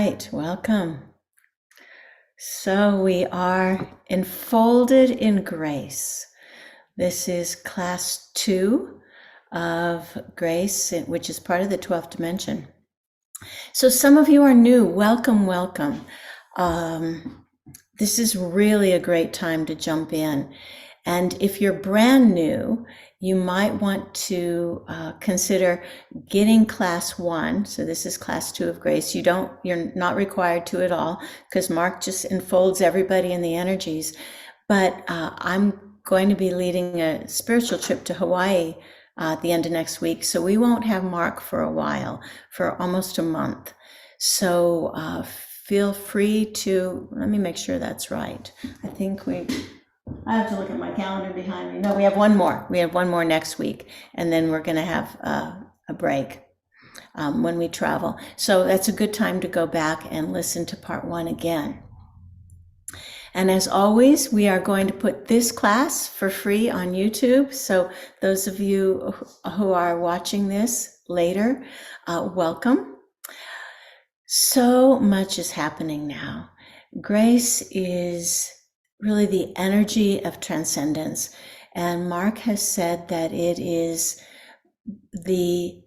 right, welcome. So we are enfolded in grace. This is class 2 of grace, which is part of the 12th dimension. So some of you are new. Welcome, welcome. This is really a great time to jump in. And if you're brand new, you might want to consider getting class 1. So this is class 2 of grace. You're not required to at all, because Mark just enfolds everybody in the energies. But I'm going to be leading a spiritual trip to Hawaii at the end of next week. So we won't have Mark for a while, for almost a month. So feel free to, let me make sure that's right. I have to look at my calendar behind me. No, we have one more. We have one more next week, and then we're going to have a break when we travel. So that's a good time to go back and listen to part 1 again. And as always, we are going to put this class for free on YouTube. So those of you who are watching this later, welcome. So much is happening now. Grace is really the energy of transcendence. And Mark has said that it is the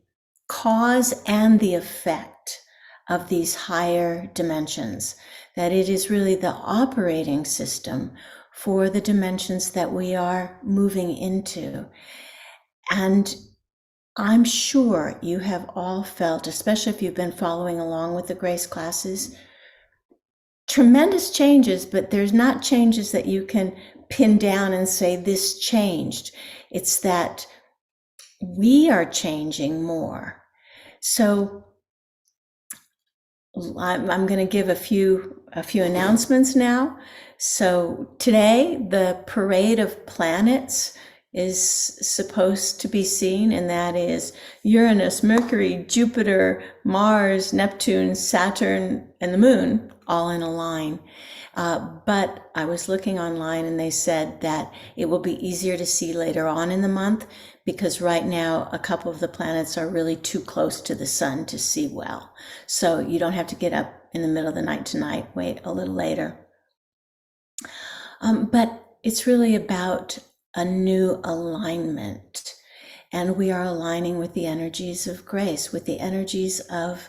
cause and the effect of these higher dimensions, that it is really the operating system for the dimensions that we are moving into. And I'm sure you have all felt, especially if you've been following along with the Grace classes, tremendous changes, but there's not changes that you can pin down and say this changed. It's that we are changing more. So I'm going to give a few announcements now. So today, the parade of planets is supposed to be seen, and that is Uranus, Mercury, Jupiter, Mars, Neptune, Saturn, and the Moon, all in a line. But I was looking online and they said that it will be easier to see later on in the month, because right now a couple of the planets are really too close to the sun to see well. So you don't have to get up in the middle of the night tonight, wait a little later. But it's really about a new alignment. And we are aligning with the energies of grace, with the energies of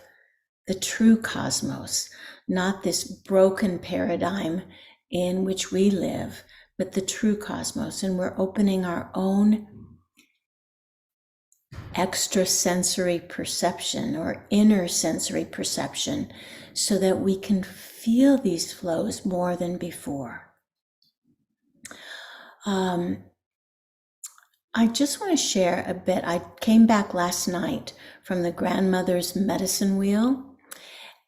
the true cosmos, not this broken paradigm in which we live, but the true cosmos. And we're opening our own extrasensory perception or inner sensory perception so that we can feel these flows more than before. I just want to share a bit. I came back last night from the grandmother's medicine wheel,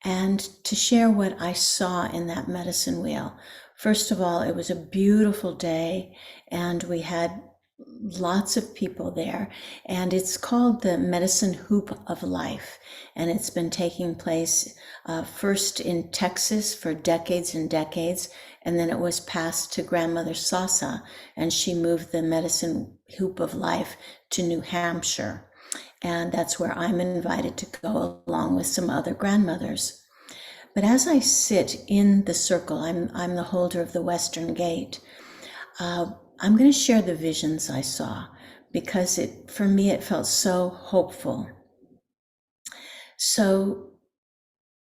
and to share what I saw in that medicine wheel. First of all, it was a beautiful day, and we had lots of people there, and it's called the Medicine Hoop of Life, and it's been taking place first in Texas for decades and decades, and then it was passed to Grandmother Sasa, and she moved the Medicine Hoop of Life to New Hampshire, and that's where I'm invited to go along with some other grandmothers. But as I sit in the circle, I'm the holder of the Western Gate. I'm going to share the visions I saw, because for me it felt so hopeful. So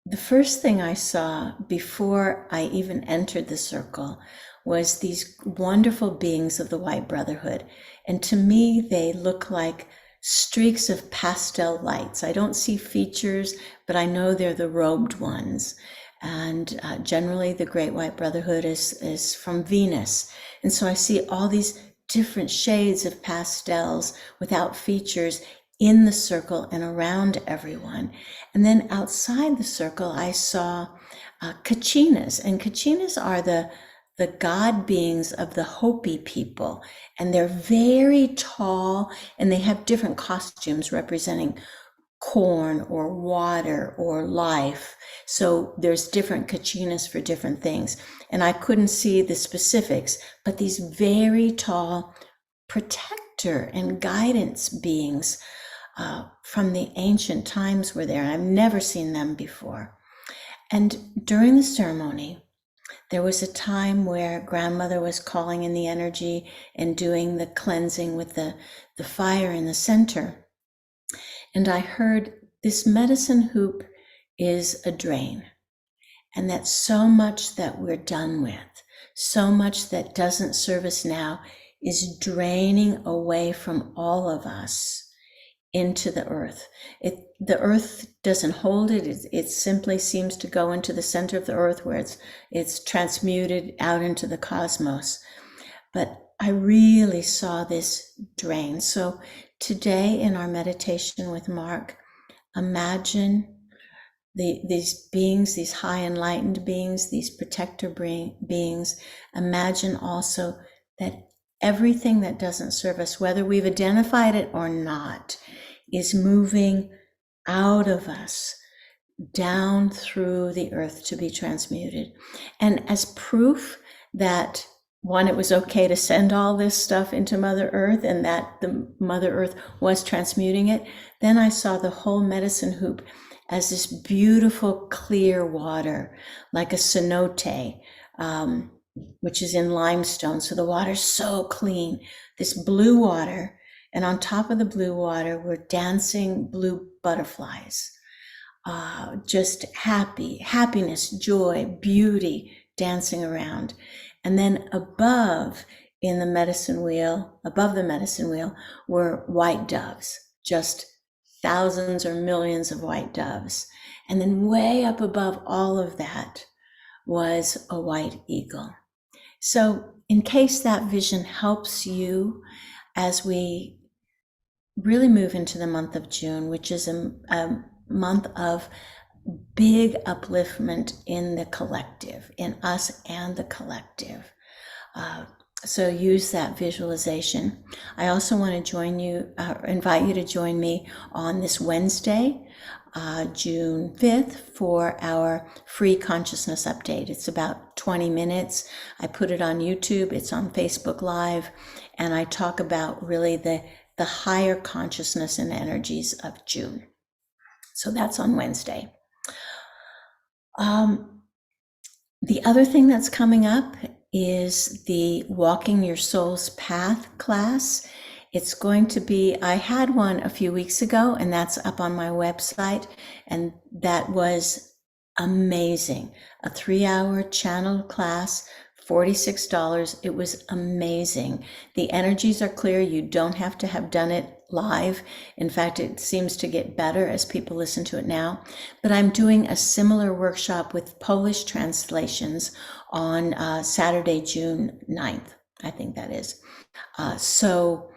the first thing I saw before I even entered the circle was these wonderful beings of the White Brotherhood. And to me, they look like streaks of pastel lights. I don't see features, but I know they're the robed ones. And generally the Great White Brotherhood is from Venus. And so I see all these different shades of pastels without features in the circle and around everyone. And then outside the circle, I saw Kachinas. And Kachinas are the god beings of the Hopi people. And they're very tall, and they have different costumes representing corn or water or life. So there's different Kachinas for different things. And I couldn't see the specifics, but these very tall protector and guidance beings from the ancient times were there. And I've never seen them before. And during the ceremony, there was a time where grandmother was calling in the energy and doing the cleansing with the fire in the center. And I heard this medicine hoop is a drain, and that so much that we're done with, so much that doesn't serve us now, is draining away from all of us into the earth. The earth doesn't hold it. It simply seems to go into the center of the earth where it's transmuted out into the cosmos. But I really saw this drain. So today in our meditation with Mark, imagine these beings, these high enlightened beings, these protector beings. Imagine also that everything that doesn't serve us, whether we've identified it or not, is moving out of us down through the earth to be transmuted. And as proof that, one, it was okay to send all this stuff into Mother Earth and that the Mother Earth was transmuting it, then I saw the whole medicine hoop as this beautiful clear water, like a cenote, which is in limestone. So the water's so clean, this blue water, and on top of the blue water were dancing blue butterflies. Just happiness, joy, beauty dancing around. And then above the medicine wheel, were white doves, just thousands or millions of white doves. And then way up above all of that was a white eagle. So in case that vision helps you as we really move into the month of June, which is a month of big upliftment in the collective, in us and the collective. So use that visualization. I also want to invite you to join me on this Wednesday, June 5th, for our free consciousness update. It's about 20 minutes. I put it on YouTube, it's on Facebook Live, and I talk about really the higher consciousness and energies of June. So that's on Wednesday. The other thing that's coming up is the Walking Your Soul's Path class. It's going to be, I had one a few weeks ago, and that's up on my website, and that was amazing. A 3-hour channel class, $46. It was amazing. The energies are clear. You don't have to have done it live. In fact, it seems to get better as people listen to it now. But I'm doing a similar workshop with Polish translations on Saturday, June 9th. I think that is. So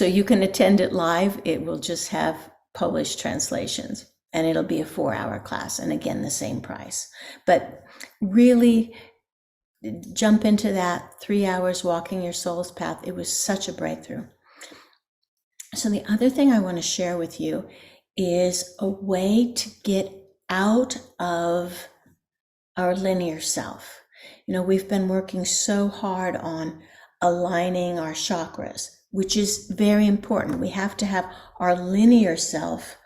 you can attend it live. It will just have Polish translations, and it'll be a 4-hour class. And again, the same price. But really jump into that 3 hours Walking Your Soul's Path. It was such a breakthrough. So the other thing I want to share with you is a way to get out of our linear self. We've been working so hard on aligning our chakras, which is very important. We have to have our linear self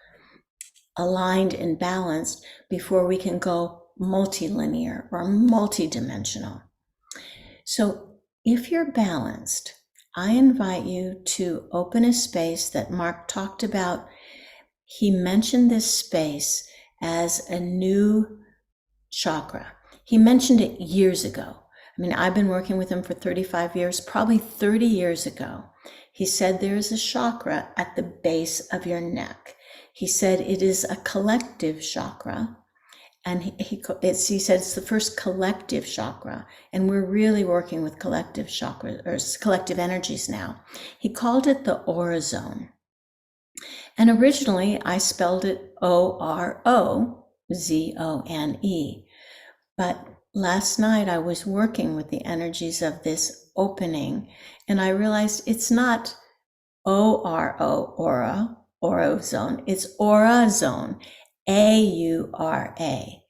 aligned and balanced before we can go multilinear or multidimensional. So if you're balanced, I invite you to open a space that Mark talked about. He mentioned this space as a new chakra. He mentioned it years ago. I've been working with him for 35 years, probably 30 years ago. He said there is a chakra at the base of your neck. He said it is a collective chakra. And he said it's the first collective chakra, and we're really working with collective chakras or collective energies now. He called it the aura zone. And originally I spelled it OROZONE. But last night I was working with the energies of this opening, and I realized it's not aura zone, it's aura zone. AURA,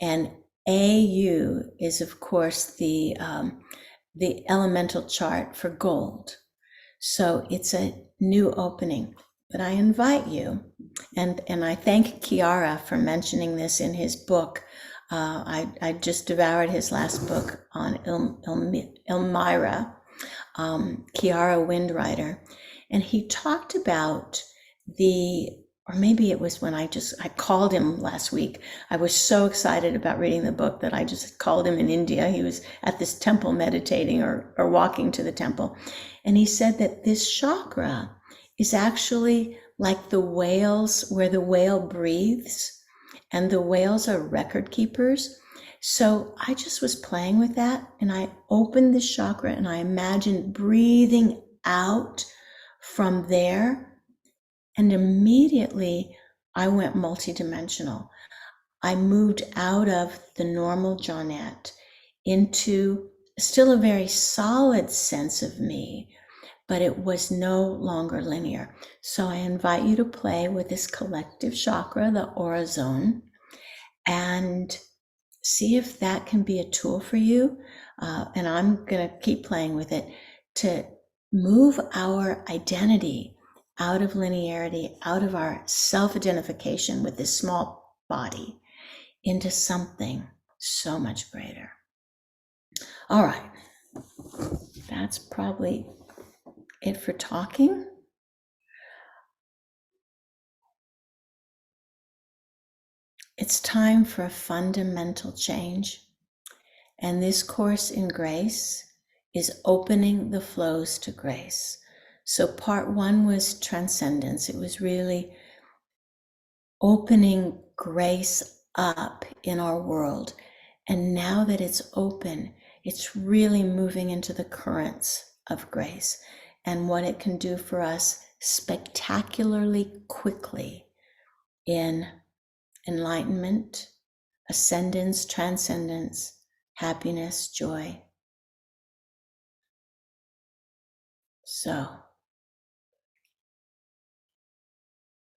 and AU is of course the elemental chart for gold. So it's a new opening. But I invite you, and I thank Kiara for mentioning this in his book. I just devoured his last book on Elmira, Kiara Windwriter, and he talked about or maybe it was when I called him last week. I was so excited about reading the book that I just called him in India. He was at this temple meditating or walking to the temple. And he said that this chakra is actually like the whales, where the whale breathes, and the whales are record keepers. So I just was playing with that, and I opened this chakra and I imagined breathing out from there, and immediately I went multidimensional. I moved out of the normal Johnette into still a very solid sense of me, but it was no longer linear. So I invite you to play with this collective chakra, the aura zone, and see if that can be a tool for you. And I'm going to keep playing with it to move our identity out of linearity, out of our self-identification with this small body into something so much greater. All right, that's probably it for talking. It's time for a fundamental change. And this course in grace is opening the flows to grace. So part one was transcendence. It was really opening grace up in our world. And now that it's open, it's really moving into the currents of grace and what it can do for us spectacularly quickly in enlightenment, ascendance, transcendence, happiness, joy. So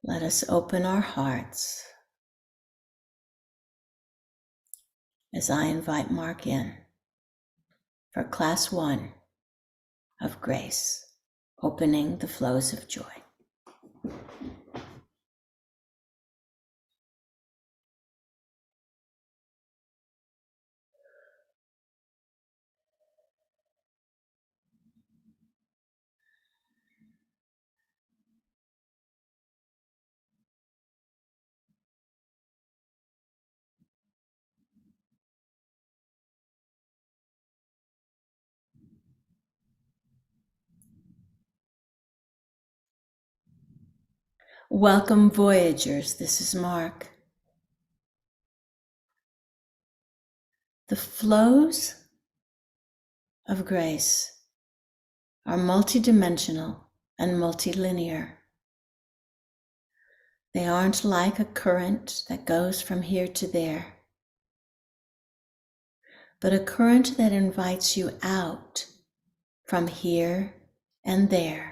let us open our hearts as I invite Mark in for class 1 of grace, opening the flows of joy. Welcome, Voyagers. This is Mark. The flows of grace are multidimensional and multilinear. They aren't like a current that goes from here to there, but a current that invites you out from here and there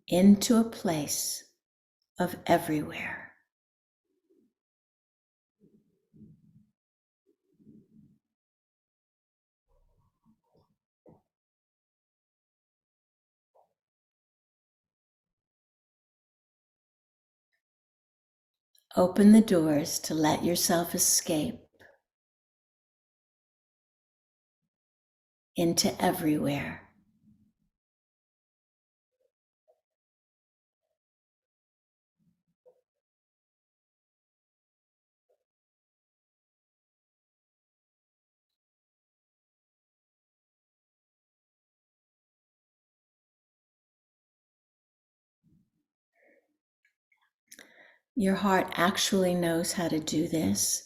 into a place of everywhere. Open the doors to let yourself escape into everywhere. Your heart actually knows how to do this,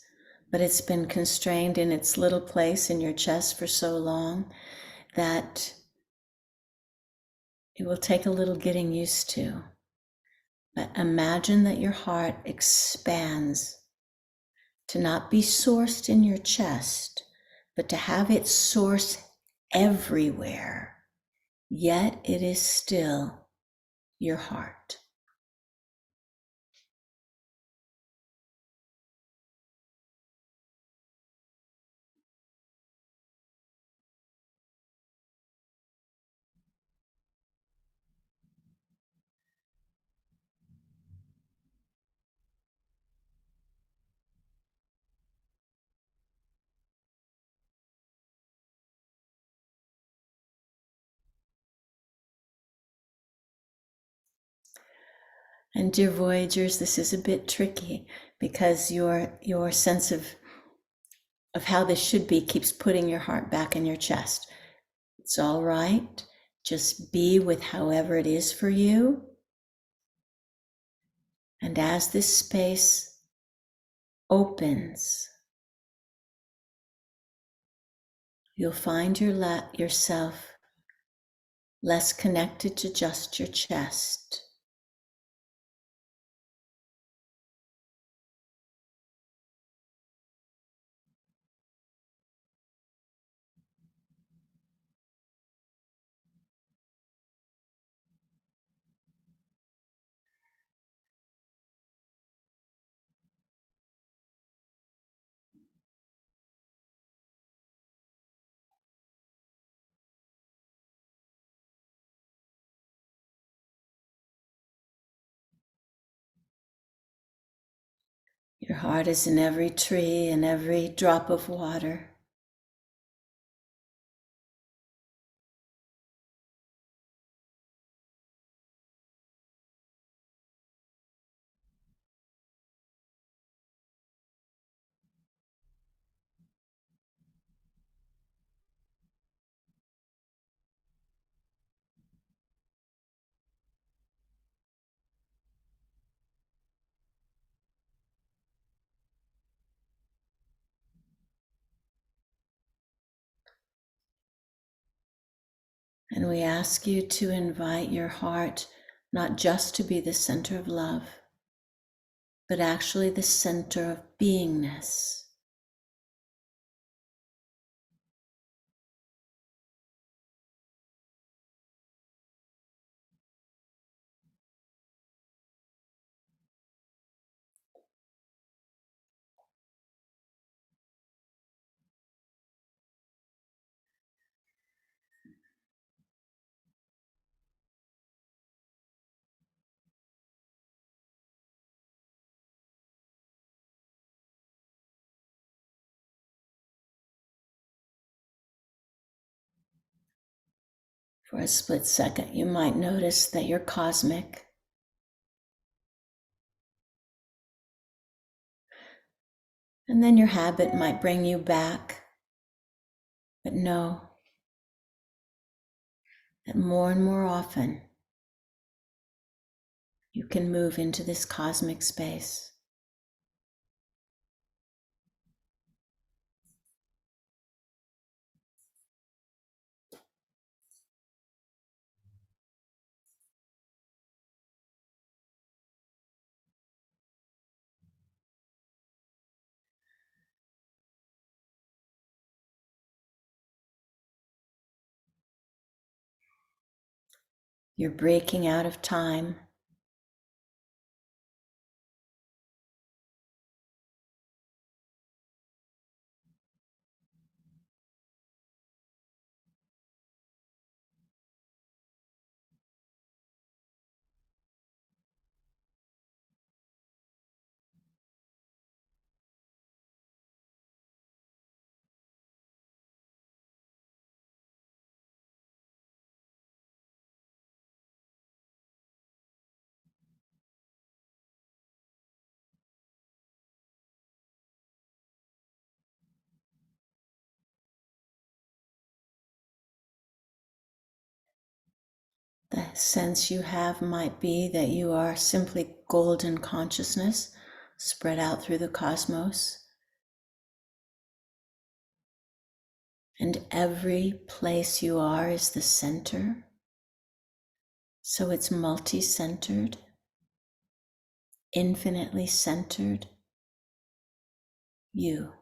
but it's been constrained in its little place in your chest for so long that it will take a little getting used to. But imagine that your heart expands to not be sourced in your chest, but to have its source everywhere, yet it is still your heart. And dear Voyagers, this is a bit tricky because your sense of how this should be keeps putting your heart back in your chest. It's all right. Just be with however it is for you. And as this space opens, you'll find yourself less connected to just your chest. Your heart is in every tree and every drop of water. And we ask you to invite your heart not just to be the center of love, but actually the center of beingness. For a split second, you might notice that you're cosmic. And then your habit might bring you back. But know that more and more often, you can move into this cosmic space. You're breaking out of time. The sense you have might be that you are simply golden consciousness spread out through the cosmos. And every place you are is the center. So it's multi-centered, infinitely centered you.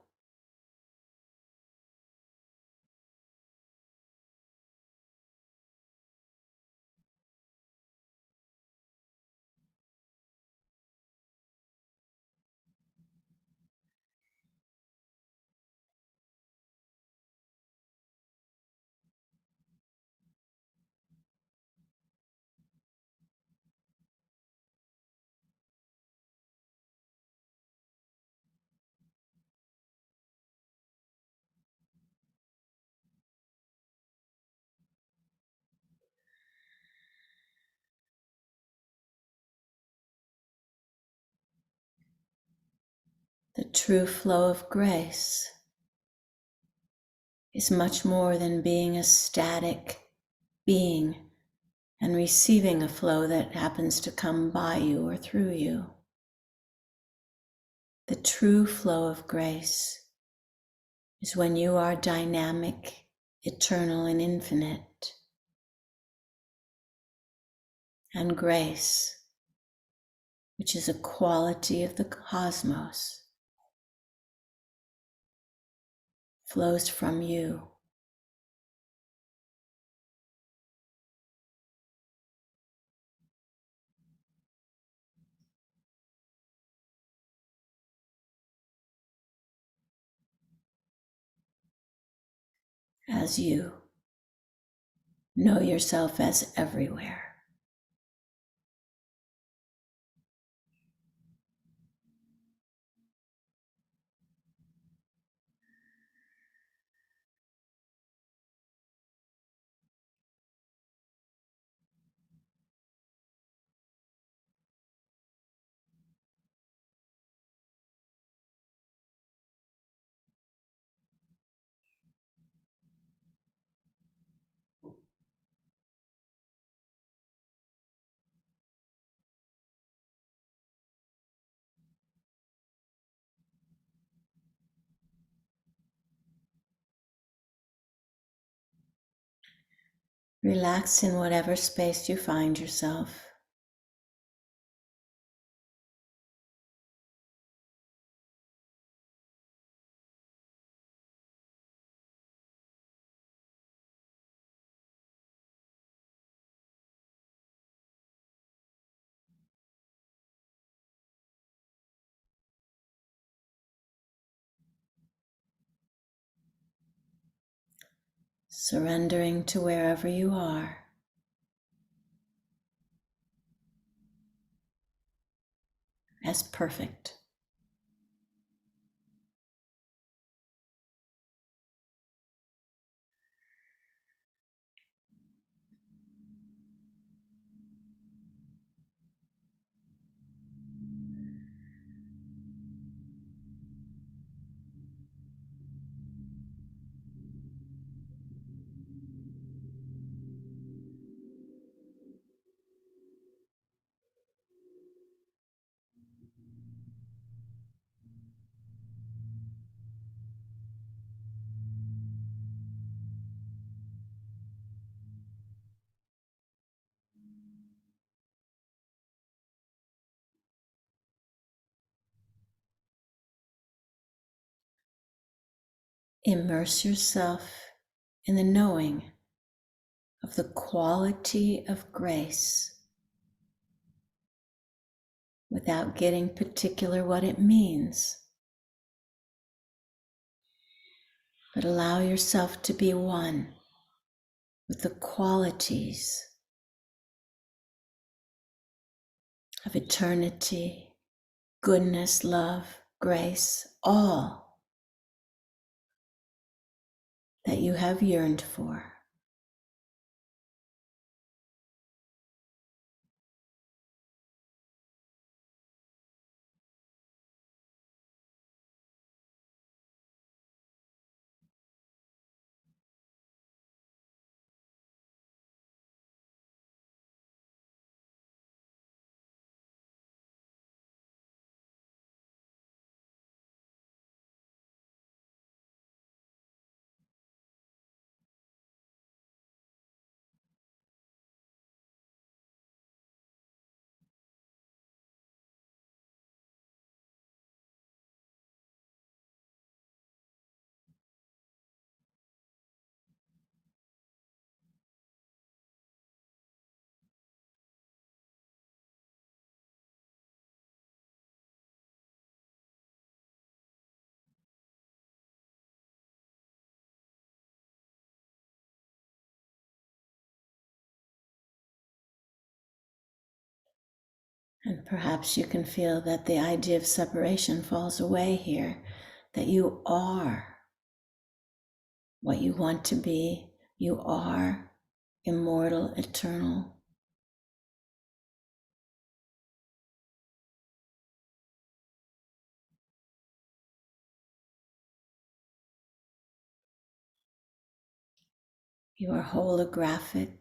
The true flow of grace is much more than being a static being and receiving a flow that happens to come by you or through you. The true flow of grace is when you are dynamic, eternal, and infinite. And grace, which is a quality of the cosmos, flows from you. As you know yourself as everywhere. Relax in whatever space you find yourself. Surrendering to wherever you are. As perfect. Immerse yourself in the knowing of the quality of grace without getting particular what it means. But allow yourself to be one with the qualities of eternity, goodness, love, grace, all that you have yearned for. And perhaps you can feel that the idea of separation falls away here, that you are what you want to be. You are immortal, eternal. You are holographic.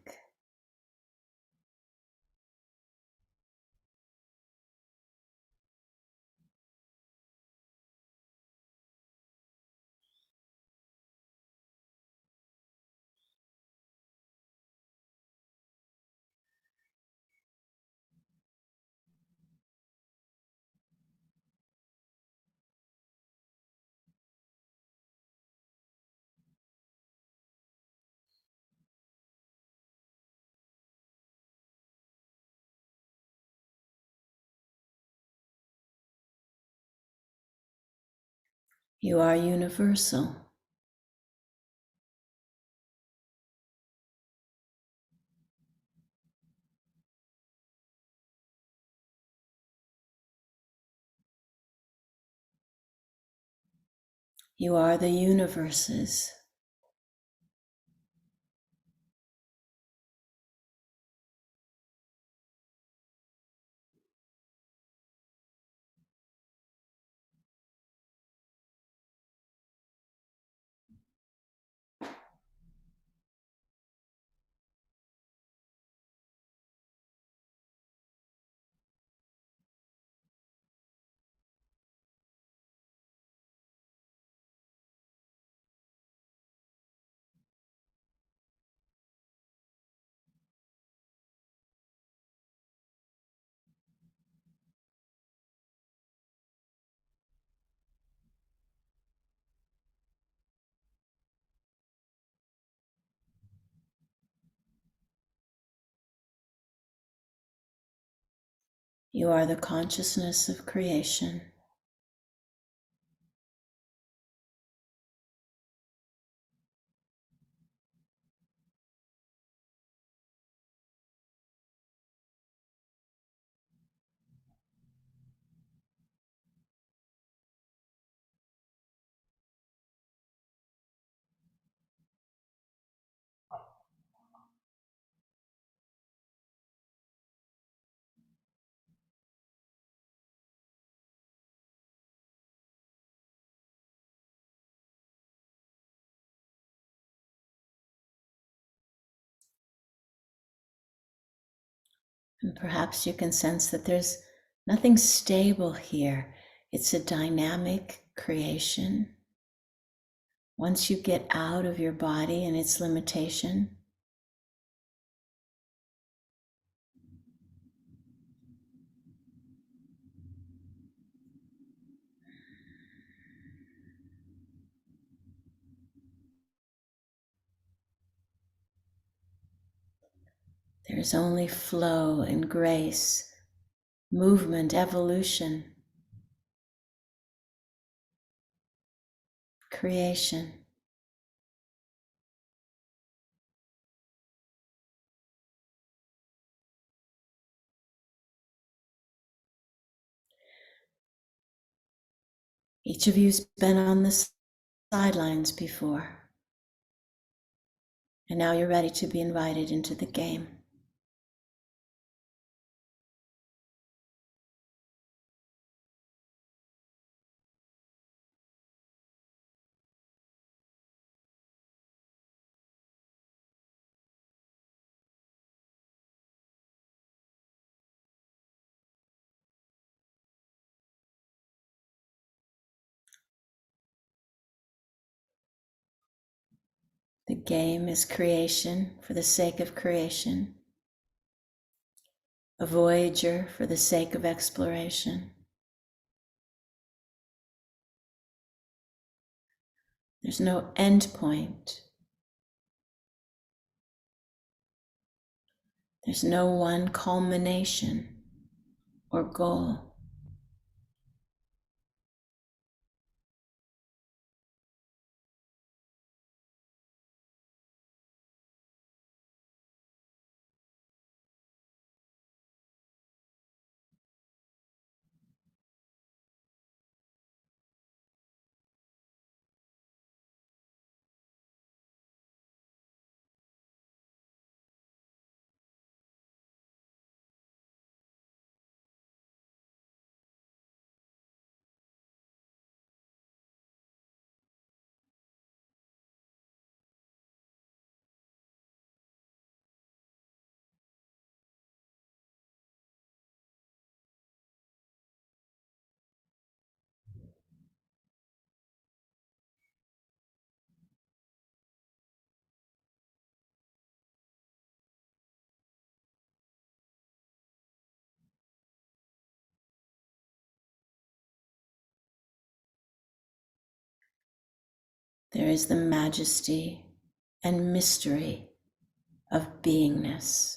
You are universal. You are the universes. You are the consciousness of creation. And perhaps you can sense that there's nothing stable here. It's a dynamic creation. Once you get out of your body and its limitation, there's only flow and grace, movement, evolution, creation. Each of you's been on the sidelines before, and now you're ready to be invited into the game. The game is creation for the sake of creation, a voyager for the sake of exploration. There's no end point. There's no one culmination or goal. there is the majesty and mystery of beingness.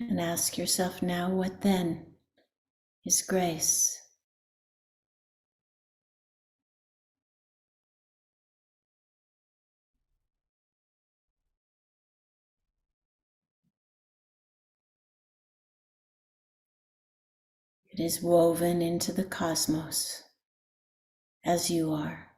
And ask yourself now, what then is grace? It is woven into the cosmos as you are.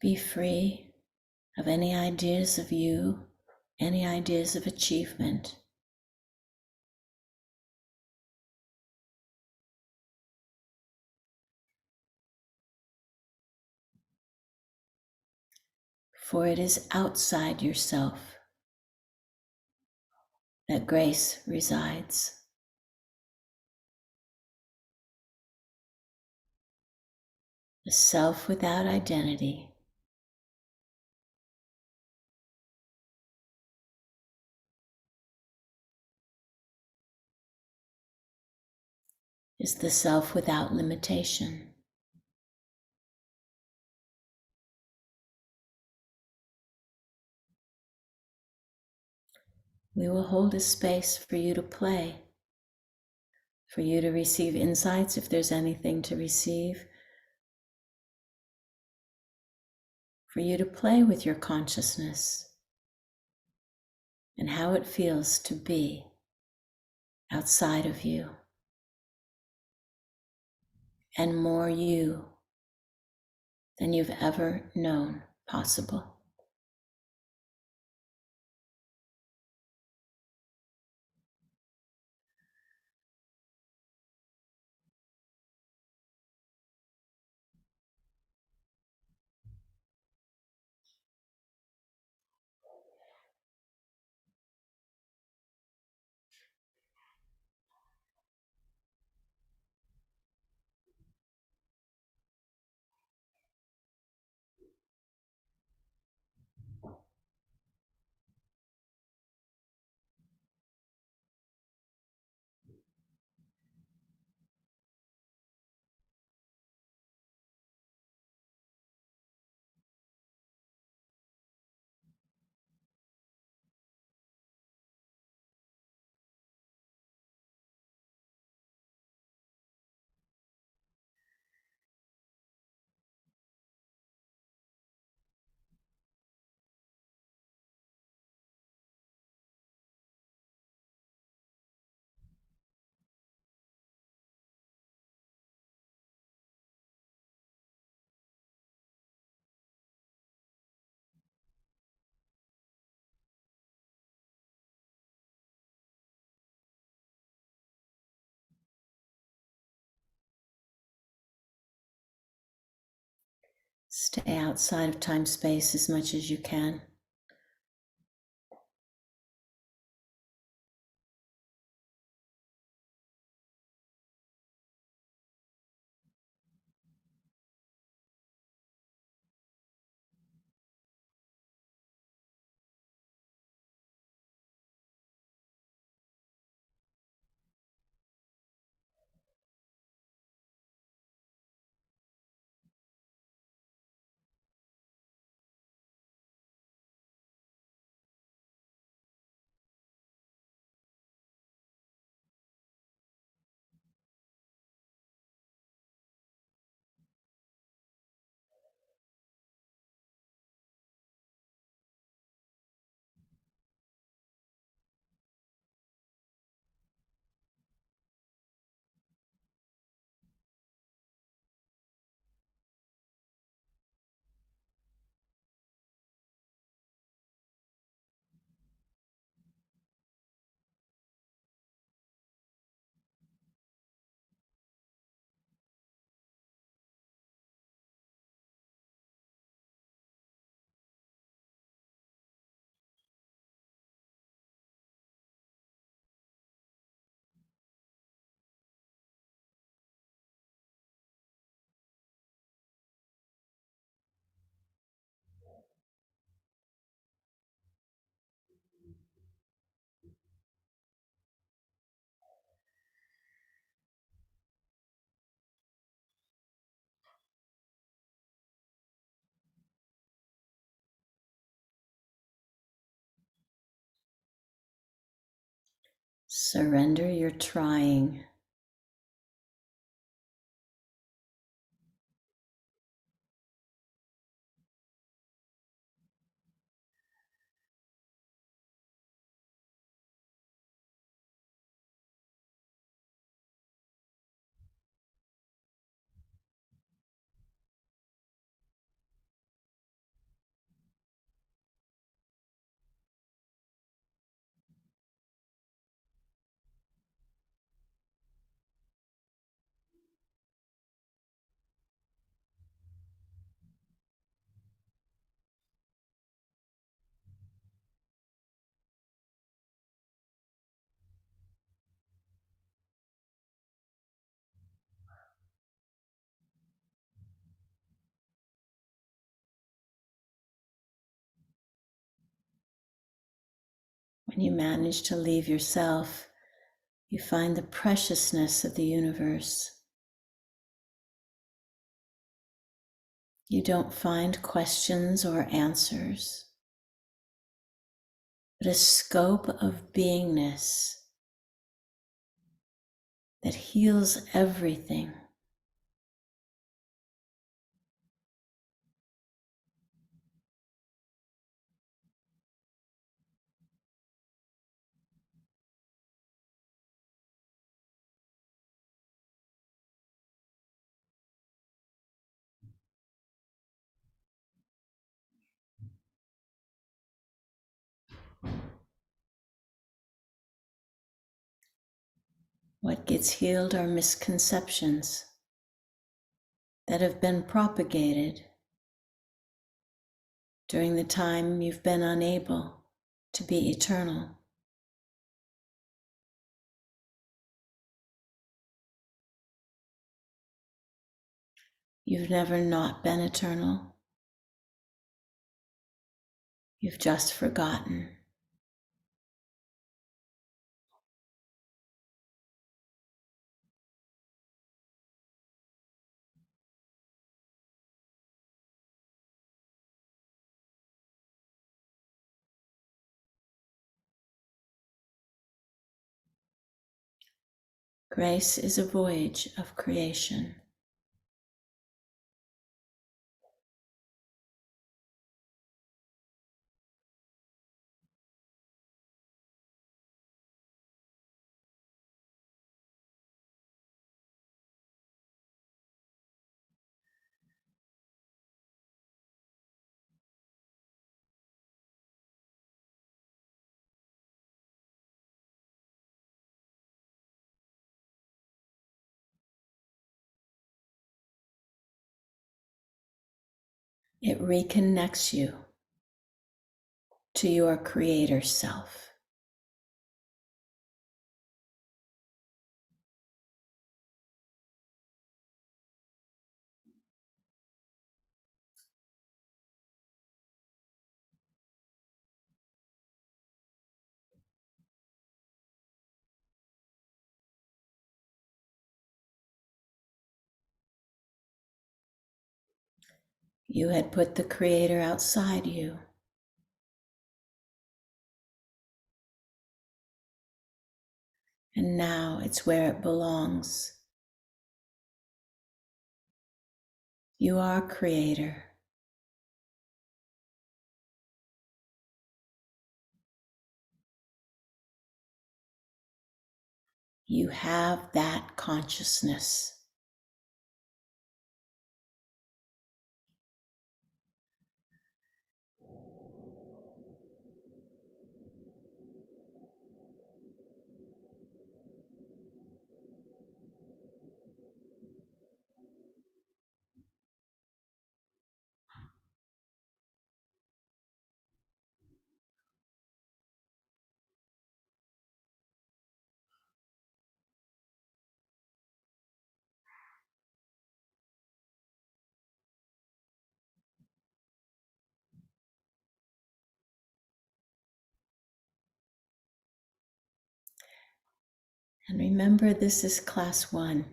Be free of any ideas of you, any ideas of achievement. For it is outside yourself that grace resides. The self without identity is the self without limitation. We will hold a space for you to play, for you to receive insights if there's anything to receive, for you to play with your consciousness and how it feels to be outside of you and more you than you've ever known possible. Stay outside of time-space as much as you can. Surrender your trying. When you manage to leave yourself, you find the preciousness of the universe. You don't find questions or answers, but a scope of beingness that heals everything. What gets healed are misconceptions that have been propagated during the time you've been unable to be eternal. You've never not been eternal. You've just forgotten. Grace is a voyage of creation. It reconnects you to your creator self. You had put the creator outside you. And now it's where it belongs. You are creator. You have that consciousness. And remember, this is class 1,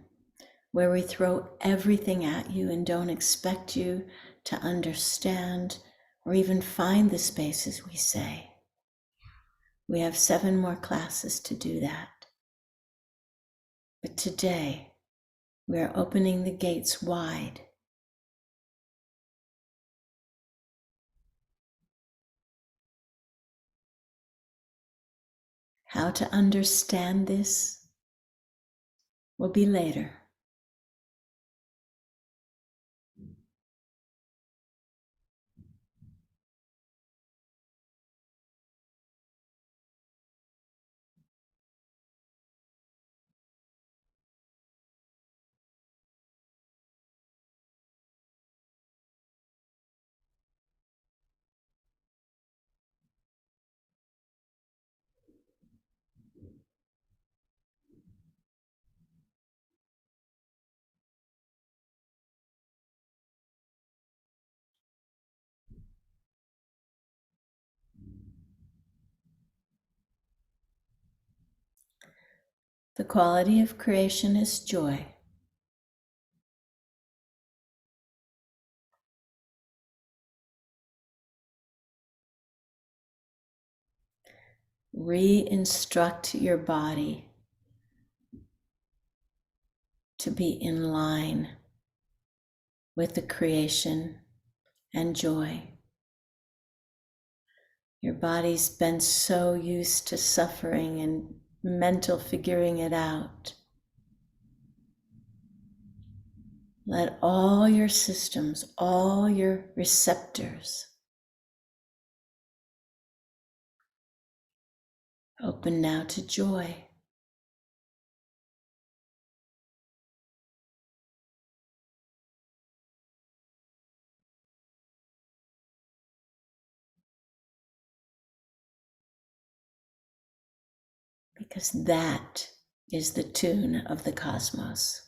where we throw everything at you and don't expect you to understand or even find the spaces we say. We have 7 more classes to do that. But today, we are opening the gates wide. How to understand this will be later. The quality of creation is joy. Re-instruct your body to be in line with the creation and joy. Your body's been so used to suffering and mental figuring it out. Let all your systems, all your receptors open now to joy. Because that is the tune of the cosmos.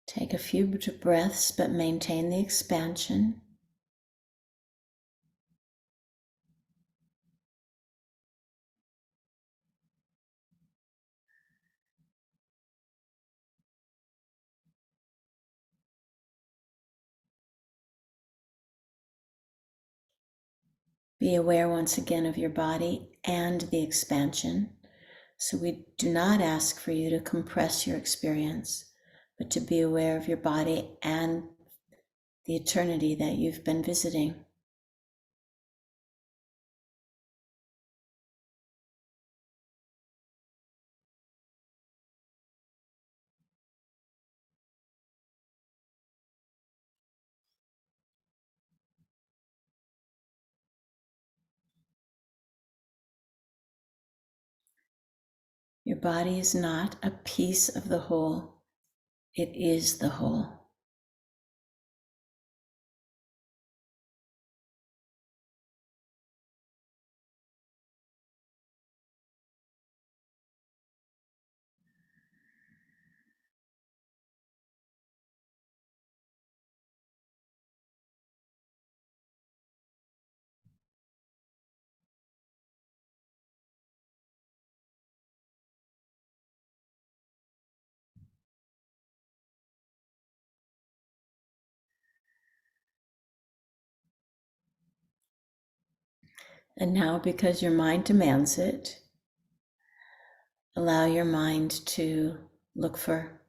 Take a few breaths, but maintain the expansion. Be aware once again of your body and the expansion. So we do not ask for you to compress your experience, but to be aware of your body and the eternity that you've been visiting. Your body is not a piece of the whole, it is the whole. And now, because your mind demands it, allow your mind to look for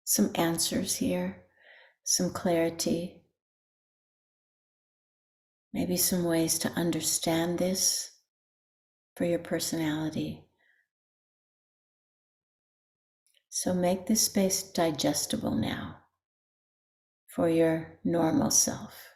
some answers here, some clarity, maybe some ways to understand this for your personality. So make this space digestible now for your normal self.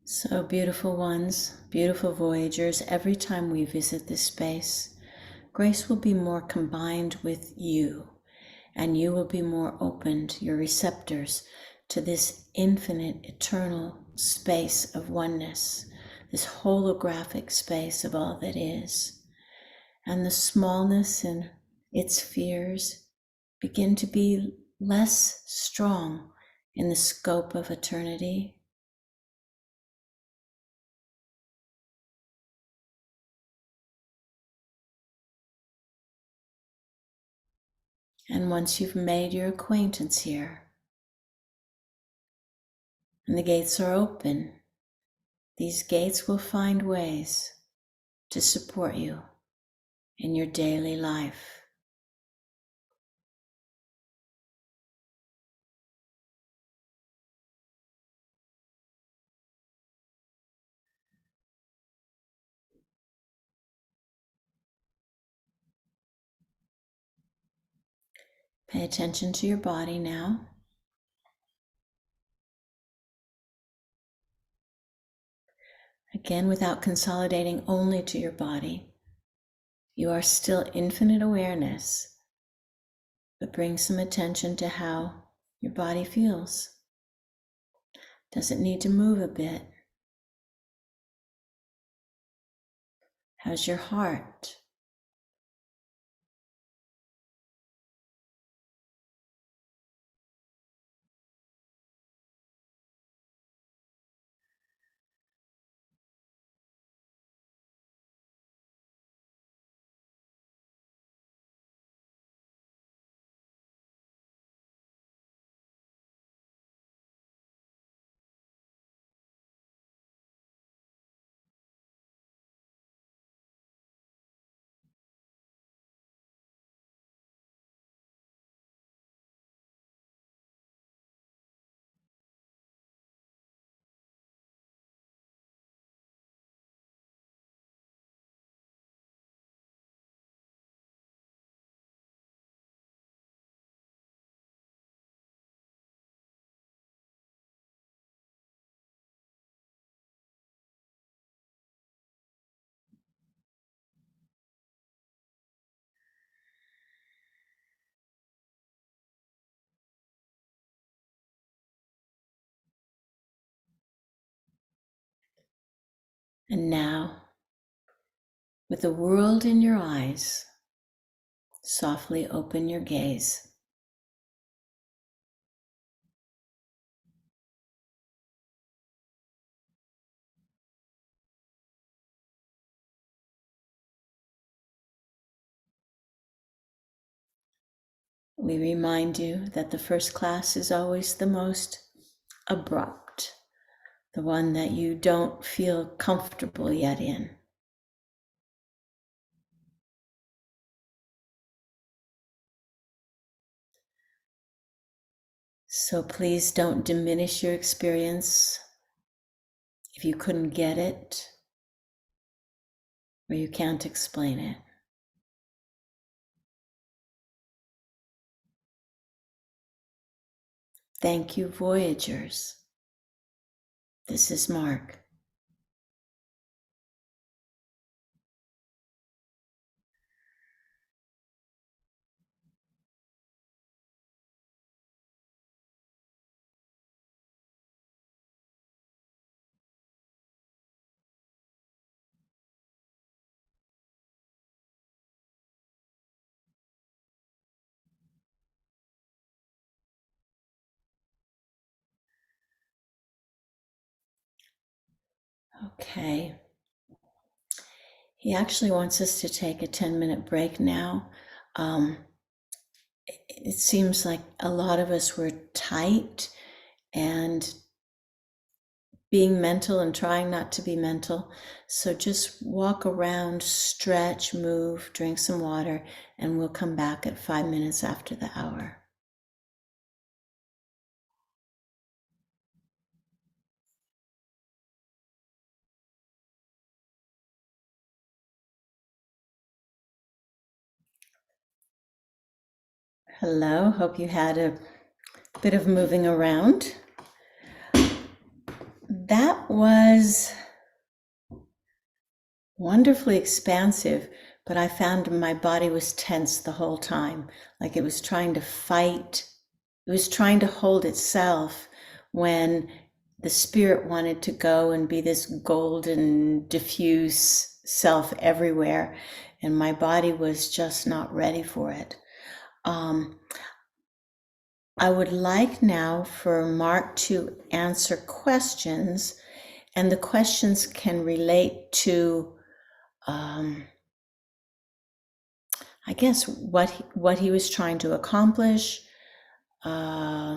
So, beautiful ones, beautiful voyagers, every time we visit this space, grace will be more combined with you, and you will be more opened, your receptors, to this infinite, eternal space of oneness, this holographic space of all that is. And the smallness and its fears begin to be less strong in the scope of eternity. And once you've made your acquaintance here, and the gates are open, these gates will find ways to support you in your daily life. Pay attention to your body now. Again, without consolidating only to your body, you are still infinite awareness, but bring some attention to how your body feels. Does it need to move a bit? How's your heart? And now, with the world in your eyes, softly open your gaze. We remind you that the first class is always the most abrupt, the one that you don't feel comfortable yet in. So please don't diminish your experience if you couldn't get it or you can't explain it. Thank you, Voyagers. This is Mark. Okay. He actually wants us to take a 10-minute break now. It seems like a lot of us were tight and being mental and trying not to be mental. So just walk around, stretch, move, drink some water, and we'll come back at 5 minutes after the hour. Hello, hope you had a bit of moving around. that was wonderfully expansive, but I found my body was tense the whole time, like it was trying to fight. It was trying to hold itself when the spirit wanted to go and be this golden, diffuse self everywhere, and my body was just not ready for it. I would like now for Mark to answer questions, and the questions can relate to I guess what he was trying to accomplish. I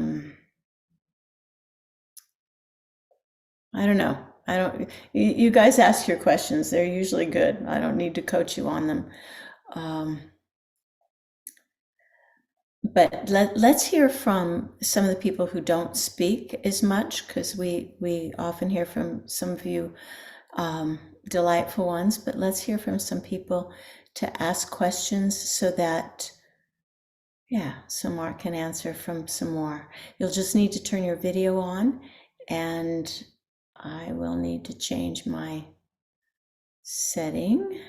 don't know. I don't. You guys ask your questions. They're usually good. I don't need to coach you on them. But let's hear from some of the people who don't speak as much, because we often hear from some of you delightful ones. But let's hear from some people to ask questions so that, yeah, so Mark can answer from some more. You'll just need to turn your video on, and I will need to change my setting.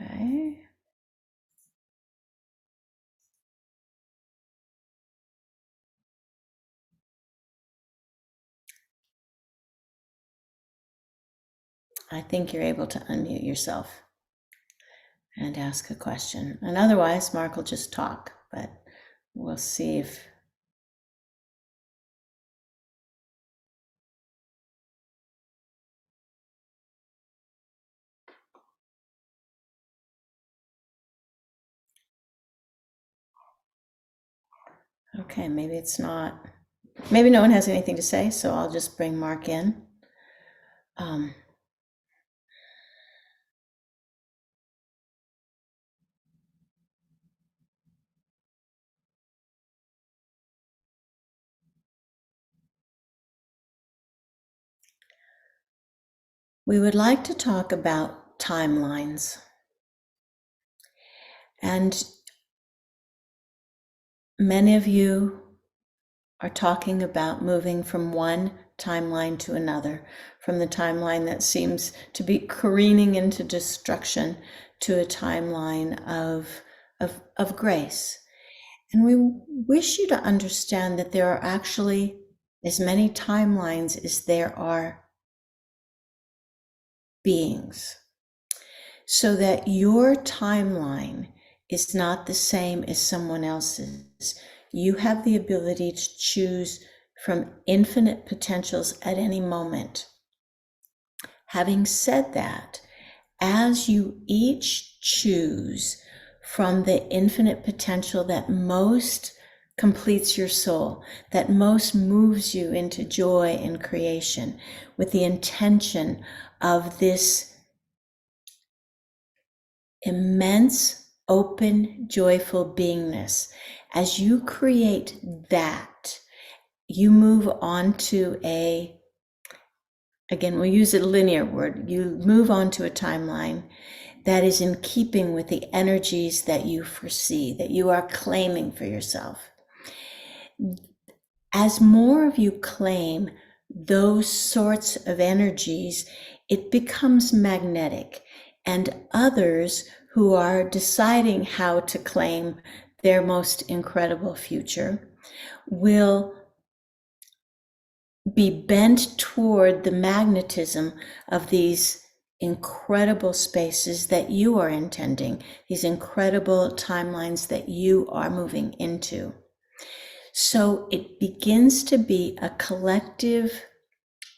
Okay. I think you're able to unmute yourself and ask a question. And otherwise, Mark will just talk, but we'll see if. Okay, maybe it's not. Maybe no one has anything to say, so I'll just bring Mark in. We would like to talk about timelines. And many of you are talking about moving from one timeline to another, from the timeline that seems to be careening into destruction to a timeline of grace. And we wish you to understand that there are actually as many timelines as there are beings, so that your timeline is not the same as someone else's. You have the ability to choose from infinite potentials at any moment. Having said that, as you each choose from the infinite potential that most completes your soul, that most moves you into joy and creation, with the intention of this immense, open, joyful beingness. As you create that, you move on to again, we'll use a linear word, you move on to a timeline that is in keeping with the energies that you foresee, that you are claiming for yourself. As more of you claim those sorts of energies, it becomes magnetic, and others who are deciding how to claim their most incredible future will be bent toward the magnetism of these incredible spaces that you are intending, these incredible timelines that you are moving into. So it begins to be a collective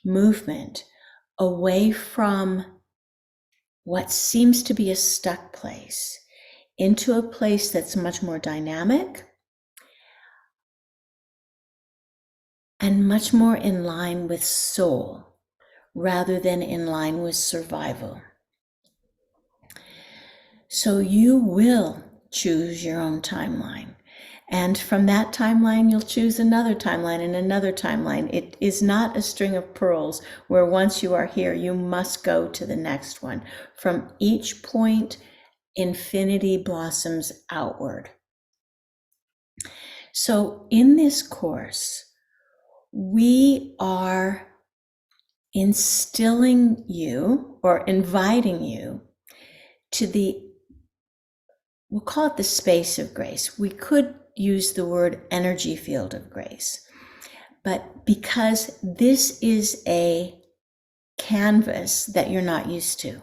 movement away from what seems to be a stuck place into a place that's much more dynamic and much more in line with soul rather than in line with survival. So you will choose your own timeline. And from that timeline, you'll choose another timeline and another timeline. It is not a string of pearls where once you are here, you must go to the next one. From each point, infinity blossoms outward. So in this course, we are instilling you or inviting you to we'll call it the space of grace. We could use the word energy field of grace, but because this is a canvas that you're not used to,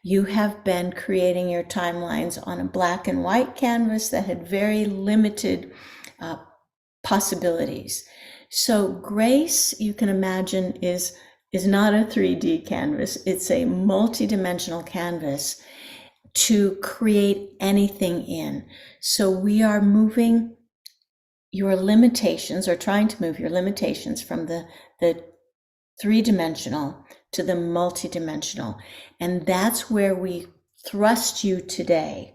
you have been creating your timelines on a black and white canvas that had very limited possibilities. So grace, you can imagine, is not a 3D canvas. It's a multi-dimensional canvas to create anything in. So we are moving your limitations, or trying to move your limitations from the three-dimensional to the multi-dimensional. And that's where we thrust you today.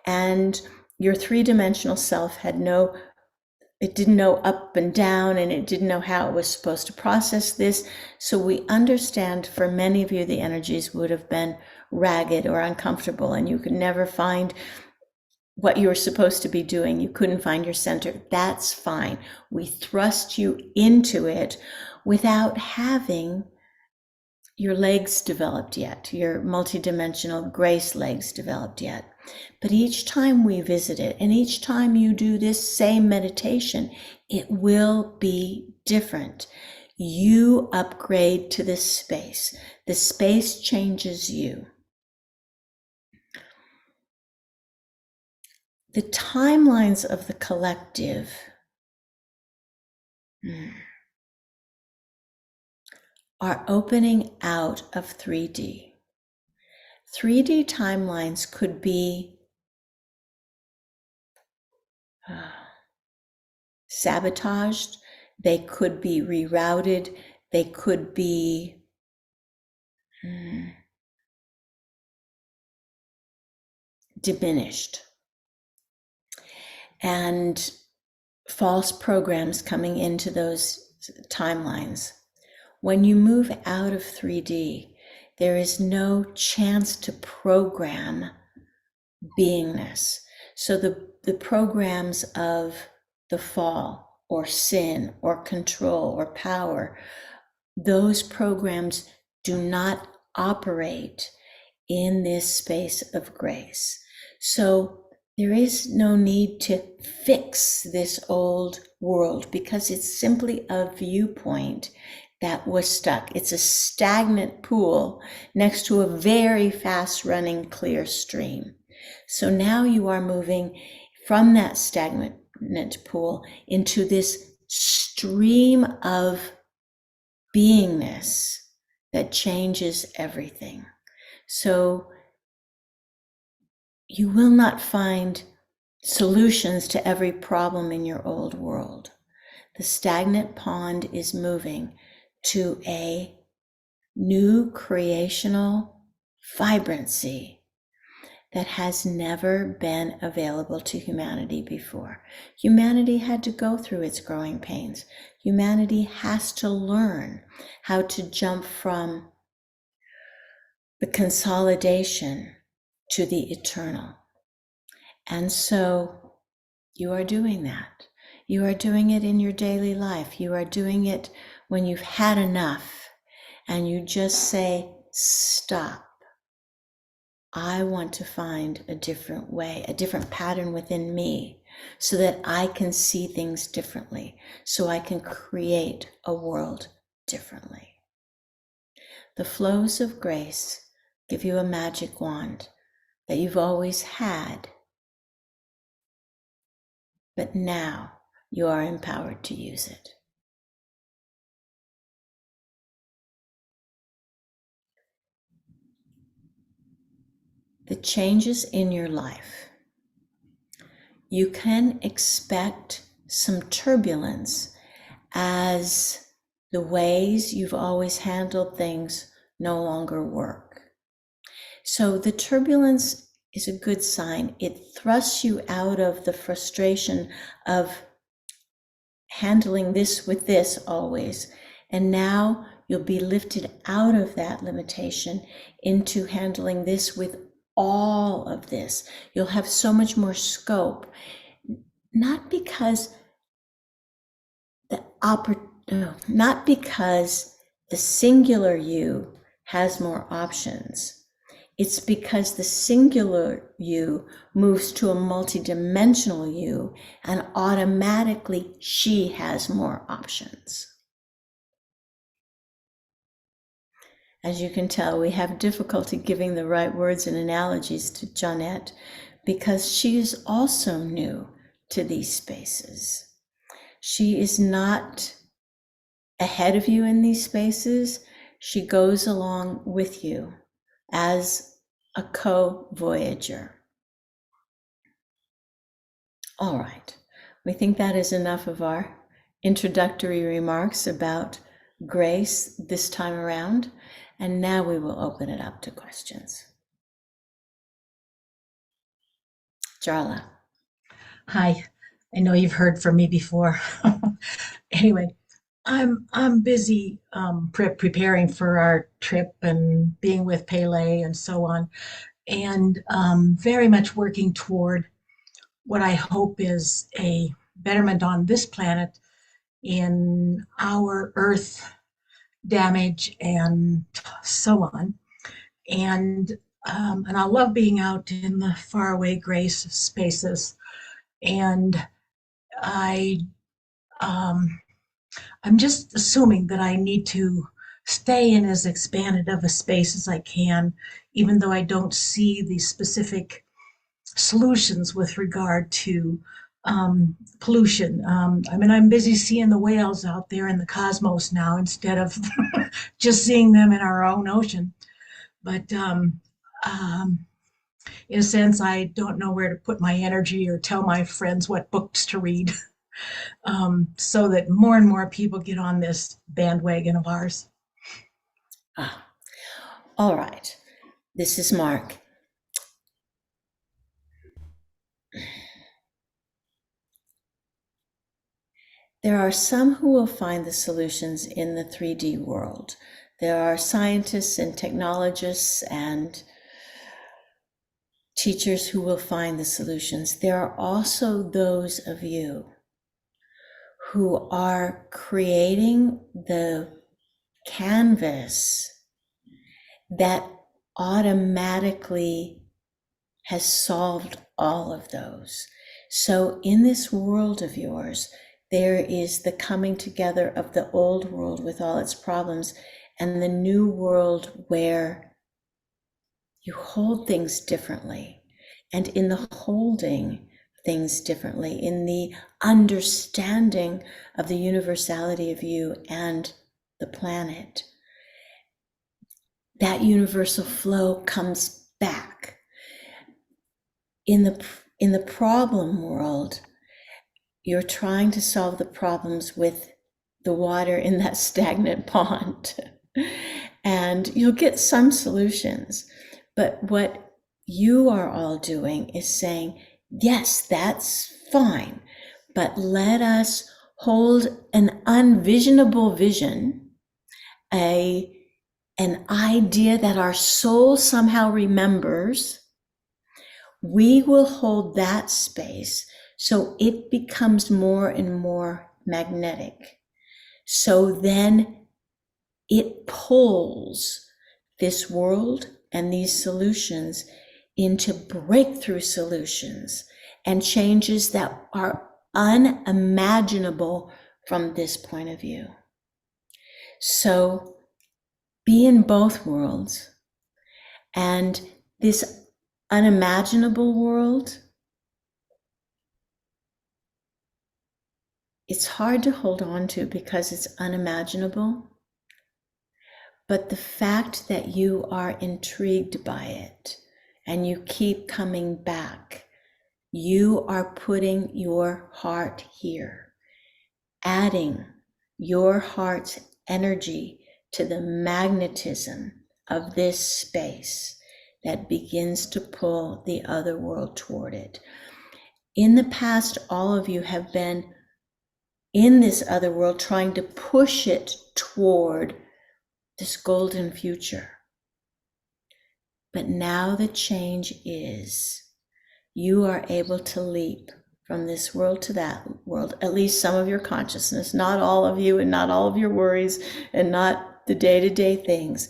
And your three-dimensional self it didn't know up and down, and it didn't know how it was supposed to process this. So we understand for many of you, the energies would have been ragged or uncomfortable, and you could never find what you were supposed to be doing. You couldn't find your center. That's fine. We thrust you into it without having your legs developed yet, your multidimensional grace legs developed yet. But each time we visit it, and each time you do this same meditation, it will be different. You upgrade to this space. The space changes you. The timelines of the collective are opening out of 3D. 3D timelines could be sabotaged, they could be rerouted, they could be diminished. And false programs coming into those timelines. When you move out of 3D, there is no chance to program beingness. So the programs of the fall or sin or control or power, those programs do not operate in this space of grace. So there is no need to fix this old world because it's simply a viewpoint that was stuck. It's a stagnant pool next to a very fast running clear stream. So now you are moving from that stagnant pool into this stream of beingness that changes everything. So you will not find solutions to every problem in your old world. The stagnant pond is moving to a new creational vibrancy that has never been available to humanity before. Humanity had to go through its growing pains. Humanity has to learn how to jump from the consolidation to the eternal. And so you are doing that. You are doing it in your daily life. You are doing it when you've had enough and you just say, stop. I want to find a different way, a different pattern within me so that I can see things differently, so I can create a world differently. The flows of grace give you a magic wand that you've always had, but now you are empowered to use it. The changes in your life. You can expect some turbulence as the ways you've always handled things no longer work. So the turbulence is a good sign. It thrusts you out of the frustration of handling this with this always. And now you'll be lifted out of that limitation into handling this with all of this. You'll have so much more scope, not because not because the singular you has more options. It's because the singular you moves to a multidimensional you, and automatically she has more options. As you can tell, we have difficulty giving the right words and analogies to Jeanette because she is also new to these spaces. She is not ahead of you in these spaces. She goes along with you as a co-voyager. All right, we think that is enough of our introductory remarks about grace this time around, and now we will open it up to questions. Jarla. Hi, I know you've heard from me before. Anyway, I'm busy preparing for our trip and being with Pele and so on, and very much working toward what I hope is a betterment on this planet in our Earth damage and so on. And I love being out in the faraway grace spaces, and I um, I'm just assuming that I need to stay in as expanded of a space as I can, even though I don't see the specific solutions with regard to pollution. I mean, I'm busy seeing the whales out there in the cosmos now instead of just seeing them in our own ocean. But um, in a sense, I don't know where to put my energy or tell my friends what books to read. So that more and more people get on this bandwagon of ours. All right, this is Mark. There are some who will find the solutions in the 3D world. There are scientists and technologists and teachers who will find the solutions. There are also those of you who are creating the canvas that automatically has solved all of those. So in this world of yours, there is the coming together of the old world with all its problems and the new world where you hold things differently. And in the holding things differently, in the understanding of the universality of you and the planet, that universal flow comes back. In the problem world, you're trying to solve the problems with the water in that stagnant pond. And you'll get some solutions. But what you are all doing is saying, yes, that's fine, but let us hold an unvisionable vision, an idea that our soul somehow remembers. We will hold that space so it becomes more and more magnetic. So then it pulls this world and these solutions into breakthrough solutions and changes that are unimaginable from this point of view. So be in both worlds, and this unimaginable world, it's hard to hold on to because it's unimaginable. But the fact that you are intrigued by it and you keep coming back, you are putting your heart here, adding your heart's energy to the magnetism of this space that begins to pull the other world toward it. In the past, all of you have been in this other world trying to push it toward this golden future. But now the change is you are able to leap from this world to that world, at least some of your consciousness, not all of you and not all of your worries and not the day-to-day things,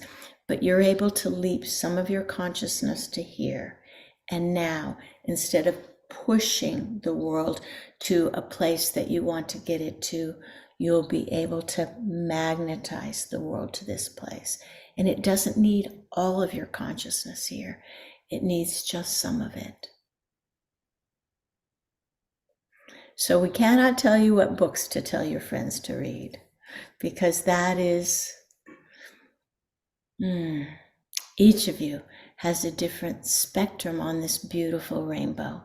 but you're able to leap some of your consciousness to here. And now, instead of pushing the world to a place that you want to get it to, you'll be able to magnetize the world to this place. And it doesn't need all of your consciousness here. It needs just some of it. So we cannot tell you what books to tell your friends to read, because that is, each of you has a different spectrum on this beautiful rainbow.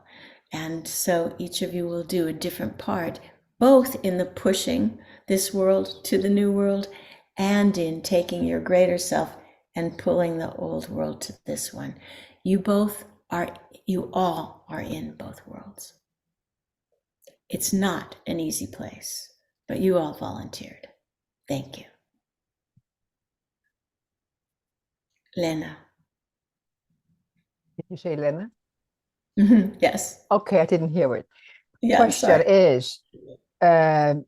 And so each of you will do a different part, both in the pushing this world to the new world and in taking your greater self and pulling the old world to this one. You all are in both worlds. It's not an easy place, but you all volunteered. Thank you. Lena. Did you say Lena? Yes. Okay, I didn't hear it. Yeah, Question is there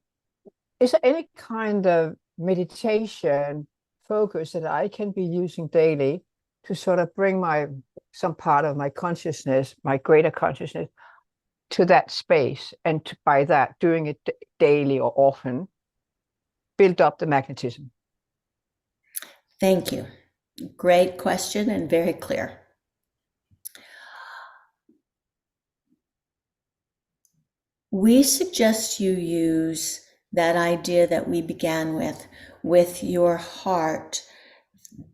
any kind of meditation focus that I can be using daily to sort of bring some part of my consciousness, my greater consciousness, to that space, and by that, doing it daily or often, build up the magnetism? Thank you. Great question and very clear. We suggest you use that idea that we began with your heart,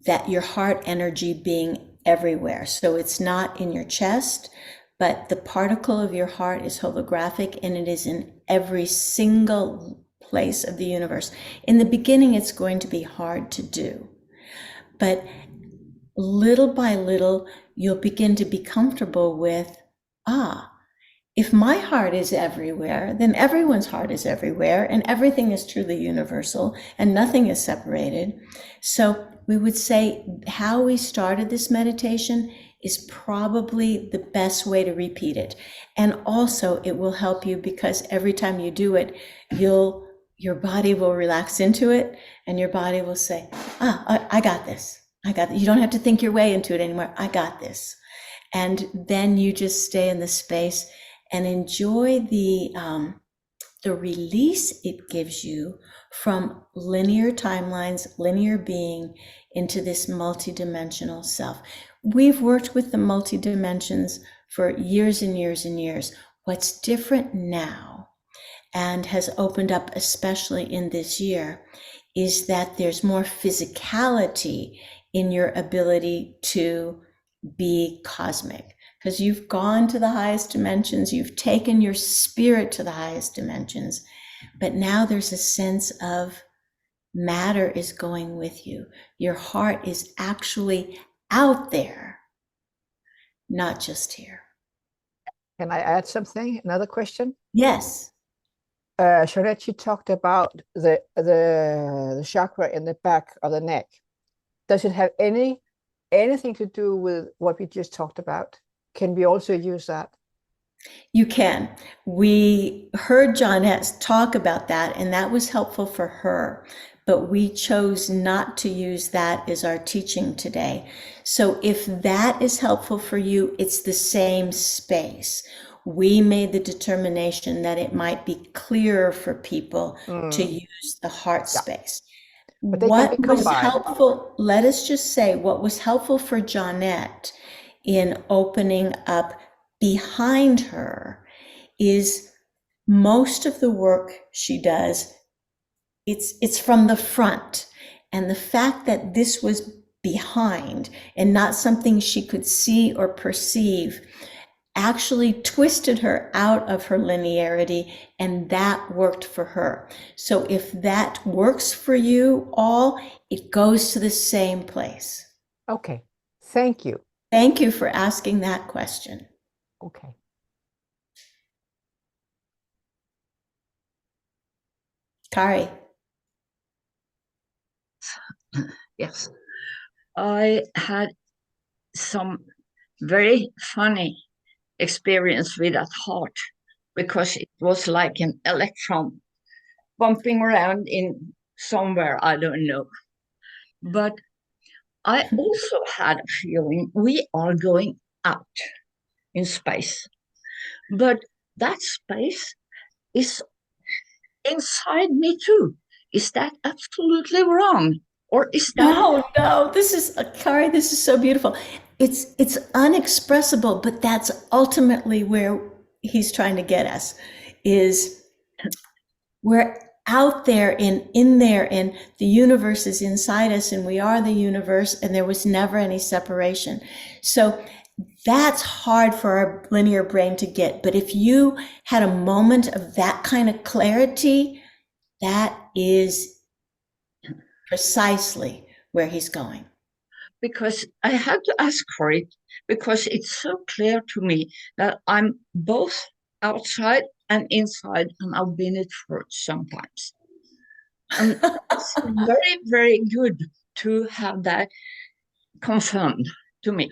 that your heart energy being everywhere. So it's not in your chest, but the particle of your heart is holographic and it is in every single place of the universe. In the beginning, it's going to be hard to do, but little by little, you'll begin to be comfortable with, if my heart is everywhere, then everyone's heart is everywhere, and everything is truly universal, and nothing is separated. So we would say how we started this meditation is probably the best way to repeat it. And also it will help you because every time you do it, your body will relax into it, and your body will say, I got this. I got this. You don't have to think your way into it anymore. I got this. And then you just stay in the space and enjoy the release it gives you from linear timelines, linear being, into this multidimensional self. We've worked with the multidimensions for years and years and years. What's different now, and has opened up especially in this year, is that there's more physicality in your ability to be cosmic. Because you've gone to the highest dimensions, you've taken your spirit to the highest dimensions, but now there's a sense of matter is going with you. Your heart is actually out there, not just here. Can I add something? Another question? Yes. Charlotte, you talked about the chakra in the back of the neck. Does it have anything to do with what we just talked about? Can we also use that? You can. We heard Johnette talk about that, and that was helpful for her, but we chose not to use that as our teaching today. So if that is helpful for you, it's the same space. We made the determination that it might be clearer for people to use the heart space. But they can be What was combined. helpful, let us just say, what was helpful for Johnette in opening up behind her is most of the work she does, it's from the front. And the fact that this was behind and not something she could see or perceive actually twisted her out of her linearity, and that worked for her. So if that works for you all, it goes to the same place. Okay, thank you. Thank you for asking that question. Okay. Kari. Yes, I had some very funny experience with that heart because it was like an electron bumping around in somewhere, I don't know. But I also had a feeling we are going out in space. But that space is inside me too. Is that absolutely wrong? Or is that No, this is Kari, this is so beautiful. It's unexpressible, but that's ultimately where he's trying to get us is we're out there and in there and the universe is inside us and we are the universe and there was never any separation. So that's hard for our linear brain to get. But if you had a moment of that kind of clarity, that is precisely where he's going. because I had to ask for it because it's so clear to me that I'm both outside and inside, and I've been it for sometimes. And it's very, very good to have that confirmed to me.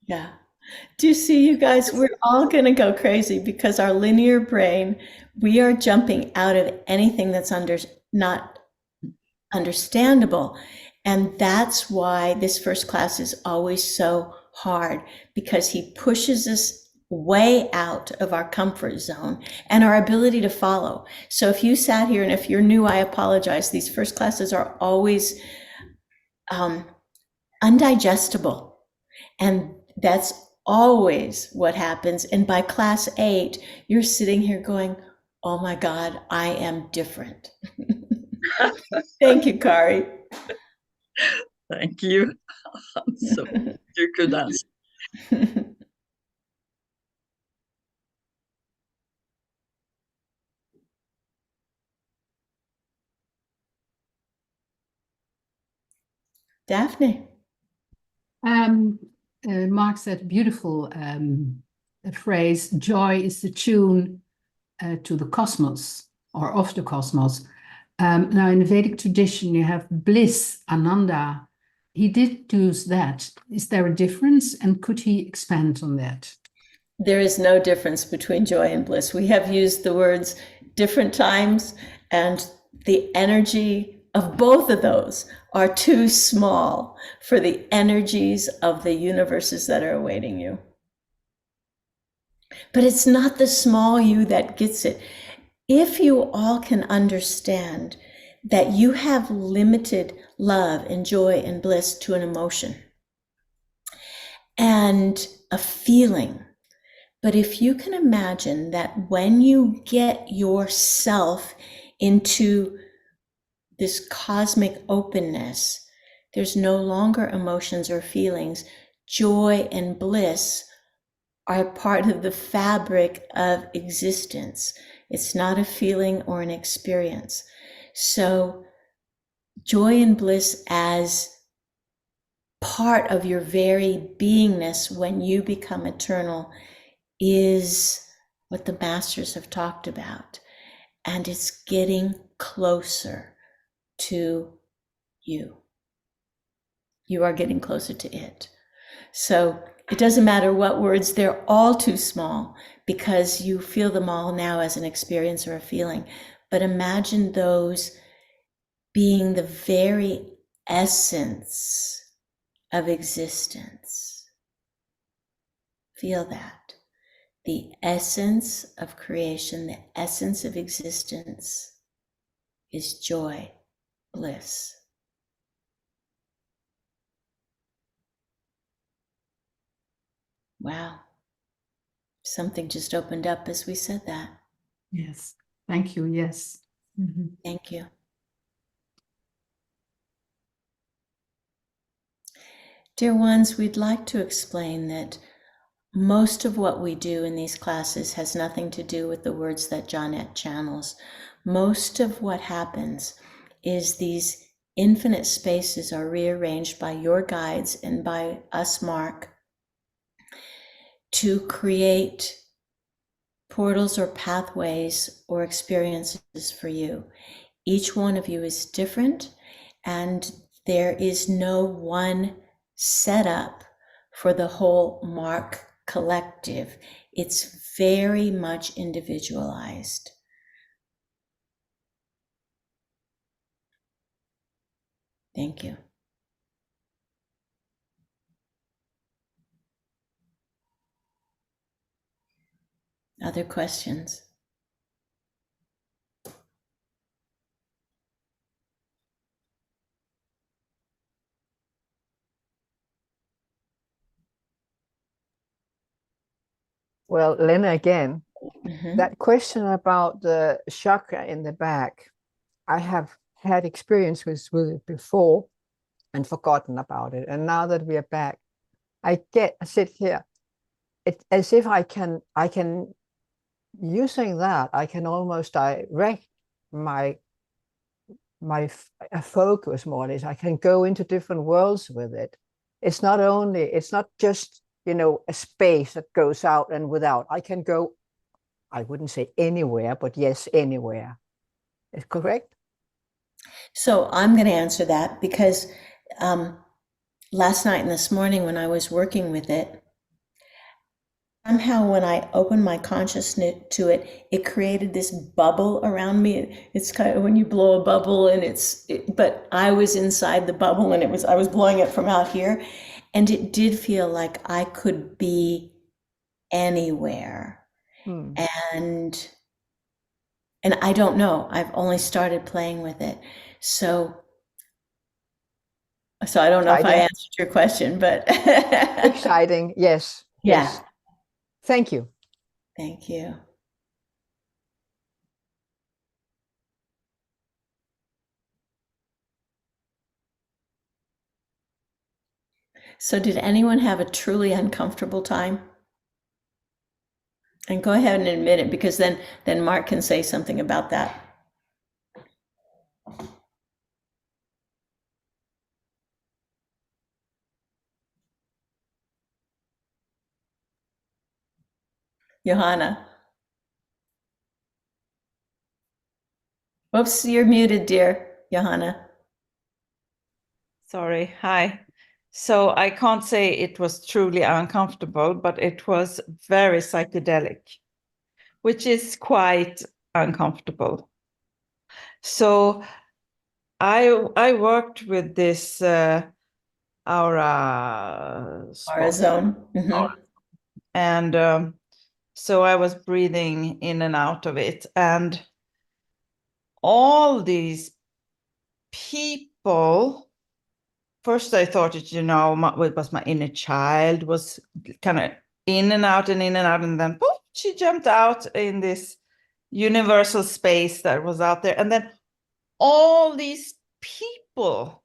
Yeah. Do you see, you guys, we're all going to go crazy because our linear brain, we are jumping out of anything that's not understandable. And that's why this first class is always so hard, because he pushes us way out of our comfort zone and our ability to follow. So if you sat here, and if you're new, I apologize. These first classes are always undigestible. And that's always what happens. And by class 8, you're sitting here going, oh my God, I am different. Thank you, Kari. Thank you. So you could answer. Daphne. Mark said beautiful phrase, joy is the tune to the cosmos or of the cosmos. Now in the Vedic tradition, you have bliss, ananda. He did use that. Is there a difference? And could he expand on that? There is no difference between joy and bliss. We have used the words different times, and the energy of both of those are too small for the energies of the universes that are awaiting you. But it's not the small you that gets it. If you all can understand that you have limited love and joy and bliss to an emotion and a feeling, but if you can imagine that when you get yourself into this cosmic openness, there's no longer emotions or feelings. Joy and bliss are part of the fabric of existence. It's not a feeling or an experience. So joy and bliss as part of your very beingness when you become eternal is what the masters have talked about. And it's getting closer to you. You are getting closer to it. So it doesn't matter what words, they're all too small because you feel them all now as an experience or a feeling. But imagine those being the very essence of existence. Feel that. The essence of creation, the essence of existence is joy, bliss. Wow. Something just opened up as we said that. Yes. Thank you. Yes. Mm-hmm. Thank you. Dear ones, we'd like to explain that most of what we do in these classes has nothing to do with the words that Johnette channels. Most of what happens is these infinite spaces are rearranged by your guides and by us, Mark, to create portals or pathways or experiences for you. Each one of you is different, and there is no one setup for the whole Mark collective. It's very much individualized. Thank you. Other questions? Well, Lena, again, Mm-hmm. that question about the chakra in the back, I have had experience with it before and forgotten about it. And now that we are back, I sit here. It's as if I can using that, I can almost direct my focus more or less. I can go into different worlds with it. It's not just, a space that goes out and without. I can go, I wouldn't say anywhere, but yes, anywhere. Is correct? So I'm going to answer that because last night and this morning when I was working with it, somehow when I opened my consciousness to it, it created this bubble around me. It's kind of when you blow a bubble and but I was inside the bubble and I was blowing it from out here. And it did feel like I could be anywhere. And I don't know, I've only started playing with it. So I don't know if I answered your question, but Exciting. Yes. yeah. Yes. Thank you. Thank you. So did anyone have a truly uncomfortable time? And go ahead and admit it, because then Mark can say something about that. Johanna. Whoops, you're muted, dear. Johanna. Sorry, hi. So I can't say it was truly uncomfortable, but it was very psychedelic, which is quite uncomfortable. So I worked with this aura spot. zone. Mm-hmm. And so I was breathing in and out of it, and all these people, first I thought it, it was my inner child was kind of in and out, and then poof, she jumped out in this universal space that was out there. And then all these people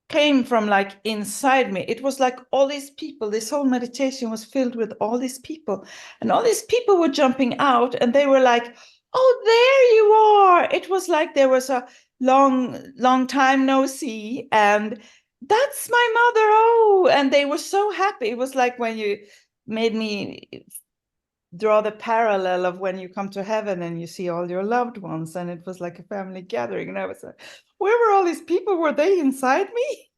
came from like inside me. It was like all these people, this whole meditation was filled with all these people, and all these people were jumping out, and they were like, oh, there you are. It was like there was a long time no see, and that's my mother. Oh, and they were so happy. It was like when you made me draw the parallel of when you come to heaven and you see all your loved ones, and it was like a family gathering, and I was like, where were all these people? Were they inside me?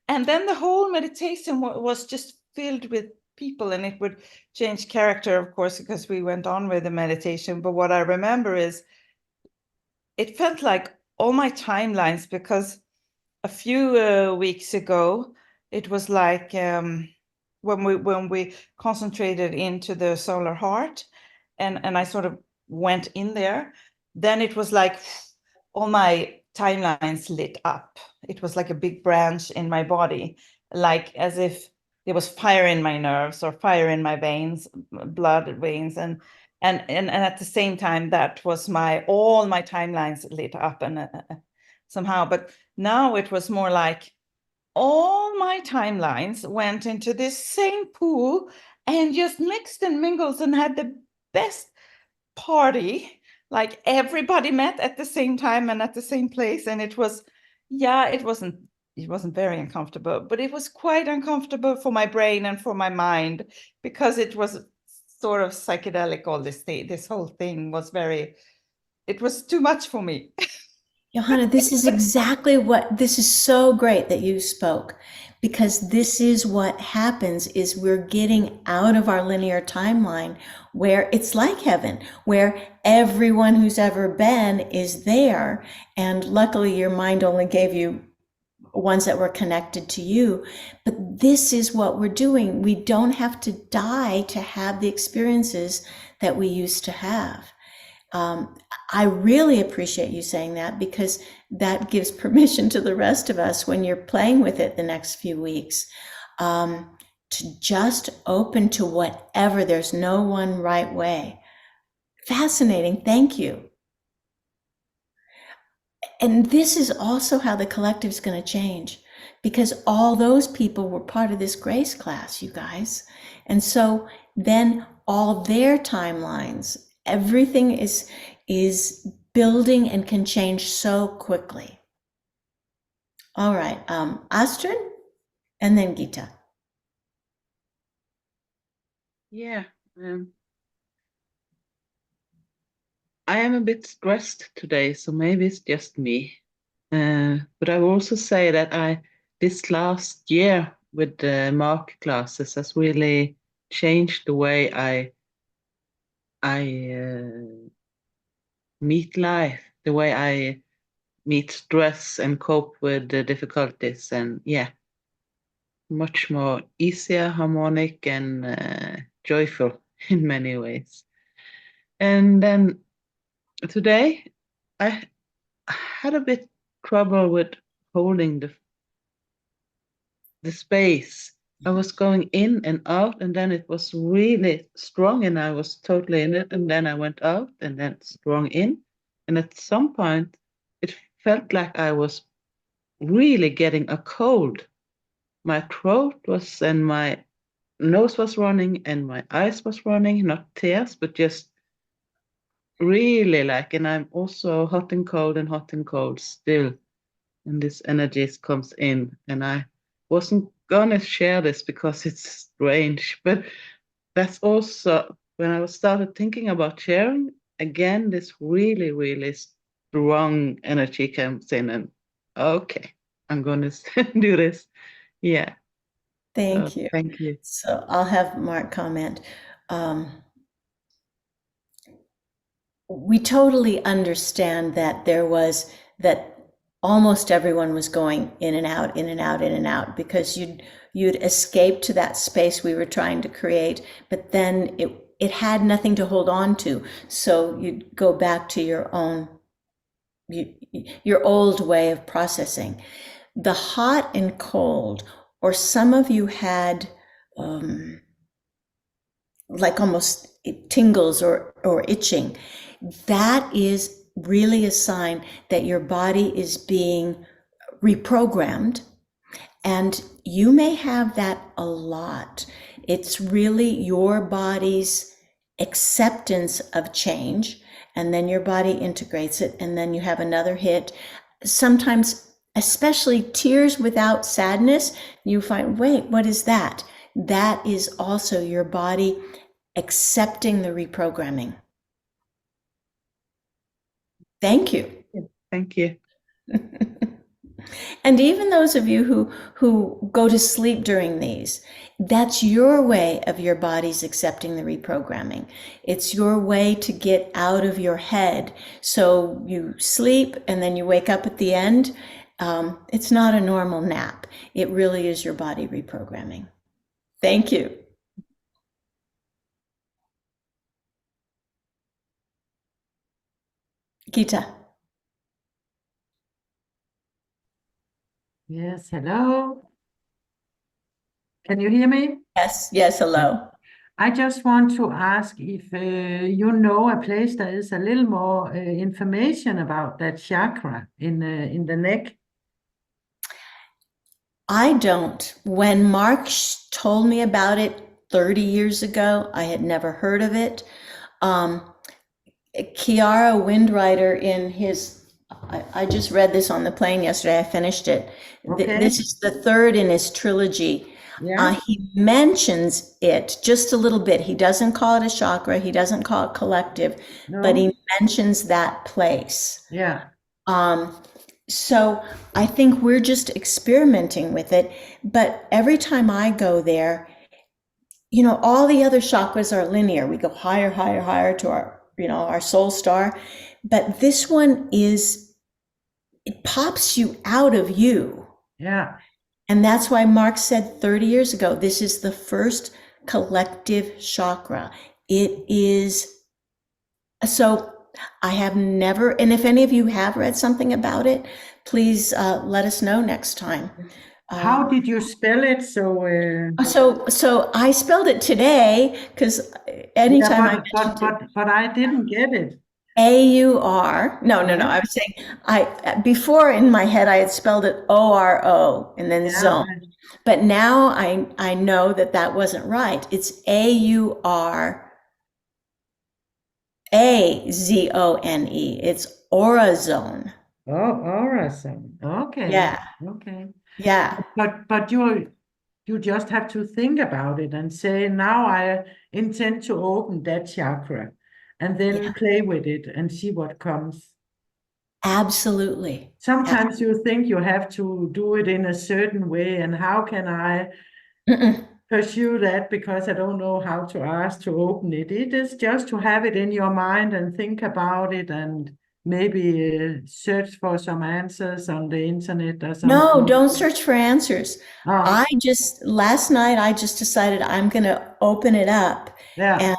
And then the whole meditation was just filled with people, and it would change character, of course, because we went on with the meditation. But what I remember is it felt like all my timelines, because a few weeks ago, it was like when we concentrated into the solar heart, and I sort of went in there, then it was like all my timelines lit up. It was like a big branch in my body, like as if there was fire in my nerves or fire in my veins, blood veins, and at the same time that was all my timelines lit up, and somehow. But now it was more like all my timelines went into this same pool and just mixed and mingled and had the best party. Like everybody met at the same time and at the same place, and it was, it wasn't very uncomfortable, but it was quite uncomfortable for my brain and for my mind, because it was sort of psychedelic. All this whole thing was it was too much for me. Johanna, this is so great that you spoke, because this is what happens is we're getting out of our linear timeline where it's like heaven, where everyone who's ever been is there. And luckily your mind only gave you ones that were connected to you. But this is what we're doing. We don't have to die to have the experiences that we used to have. I really appreciate you saying that, because that gives permission to the rest of us when you're playing with it the next few weeks, to just open to whatever. There's no one right way. Fascinating. Thank you. And this is also how the collective is going to change, because all those people were part of this grace class, you guys. And so then all their timelines, everything is building and can change so quickly. All right, Astrid, and then Gita. Yeah, I am a bit stressed today, so maybe it's just me. But I will also say that this last year with the mark classes has really changed the way I meet life, the way I meet stress and cope with the difficulties, and yeah, much more easier, harmonic, and joyful in many ways. And then today I had a bit trouble with holding the space. I was going in and out, and then it was really strong, and I was totally in it, and then I went out, and then strong in. And at some point, it felt like I was really getting a cold. My throat was, and my nose was running, and my eyes was running, not tears, but just really like, and I'm also hot and cold still. And this energy comes in, and I wasn't gonna share this because it's strange, but that's also when I started thinking about sharing again, this really, really strong energy comes in, and okay, I'm gonna do this. Yeah. Thank you. Thank you. So I'll have Mark comment. We totally understand that that almost everyone was going in and out, in and out, in and out, because you'd escape to that space we were trying to create, but then it had nothing to hold on to. So you'd go back to your old way of processing. The hot and cold, or some of you had like almost tingles or itching. That is really a sign that your body is being reprogrammed, and you may have that a lot. It's really your body's acceptance of change, and then your body integrates it, and then you have another hit. Sometimes, especially tears without sadness, you find, wait, what is that? That is also your body accepting the reprogramming. Thank you. Thank you. And even those of you who go to sleep during these, that's your way of your body's accepting the reprogramming. It's your way to get out of your head. So you sleep and then you wake up at the end. It's not a normal nap. It really is your body reprogramming. Thank you. Gita. Yes, hello. Can you hear me? Yes, hello. I just want to ask if you know a place that is a little more information about that chakra in the neck. I don't. When Mark told me about it 30 years ago, I had never heard of it. Kiara Windwriter in his, I just read this on the plane yesterday, I finished it. Okay. This is the third in his trilogy. Yeah. He mentions it just a little bit. He doesn't call it a chakra, he doesn't call it collective, No. but he mentions that place. Yeah. So I think we're just experimenting with it. But every time I go there, you know, all the other chakras are linear. We go higher, higher, higher to our, you know, our soul star. But this one is, it pops you out of you. Yeah. And that's why Mark said 30 years ago, this is the first collective chakra. It is, so I have never, and if any of you have read something about it, please let us know next time. How did you spell it? So I spelled it today because anytime I mentioned it, but I didn't get it. AUR. No. Yeah. I was saying before in my head I had spelled it ORO and then Yeah, zone. okay. But now I know that wasn't right. It's AURAZONE. It's Aurazone. Oh, awesome. Okay. Yeah. Okay. Yeah. But you just have to think about it and say, now I intend to open that chakra, and then Yeah. play with it and see what comes. Absolutely. Sometimes you think you have to do it in a certain way, and how can I Mm-mm. pursue that because I don't know how to ask to open it. It is just to have it in your mind and think about it and maybe search for some answers on the internet or No, something. don't search for answers. Oh, Last night I just decided I'm going to open it up yeah,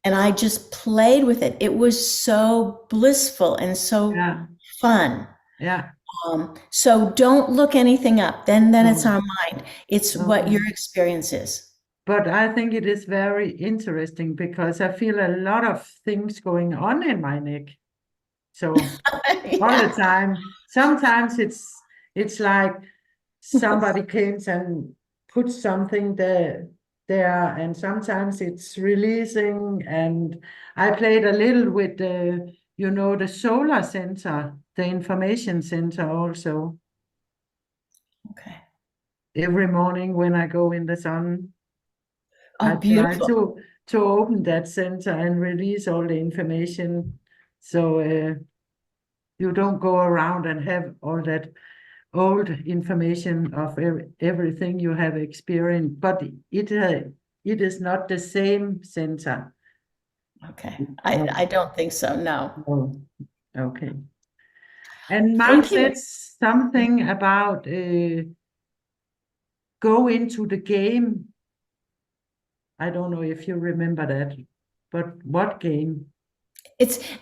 and I just played with it. It was so blissful and so yeah, fun. yeah. So don't look anything up. Then it's No, our mind. It's what okay. your experience is. But I think it is very interesting because I feel a lot of things going on in my neck. So all the Yeah. time. Sometimes it's like somebody comes and puts something there, and sometimes it's releasing. And I played a little with the solar center, the information center also. Okay. Every morning when I go in the sun, Oh, I try beautiful. to open that center and release all the information. So you don't go around and have all that old information of everything you have experienced, but it is not the same center. Okay. Oh, I don't think so. No. oh, okay. And Mark Thank you. said something about go into the game. I don't know if you remember that, but what game?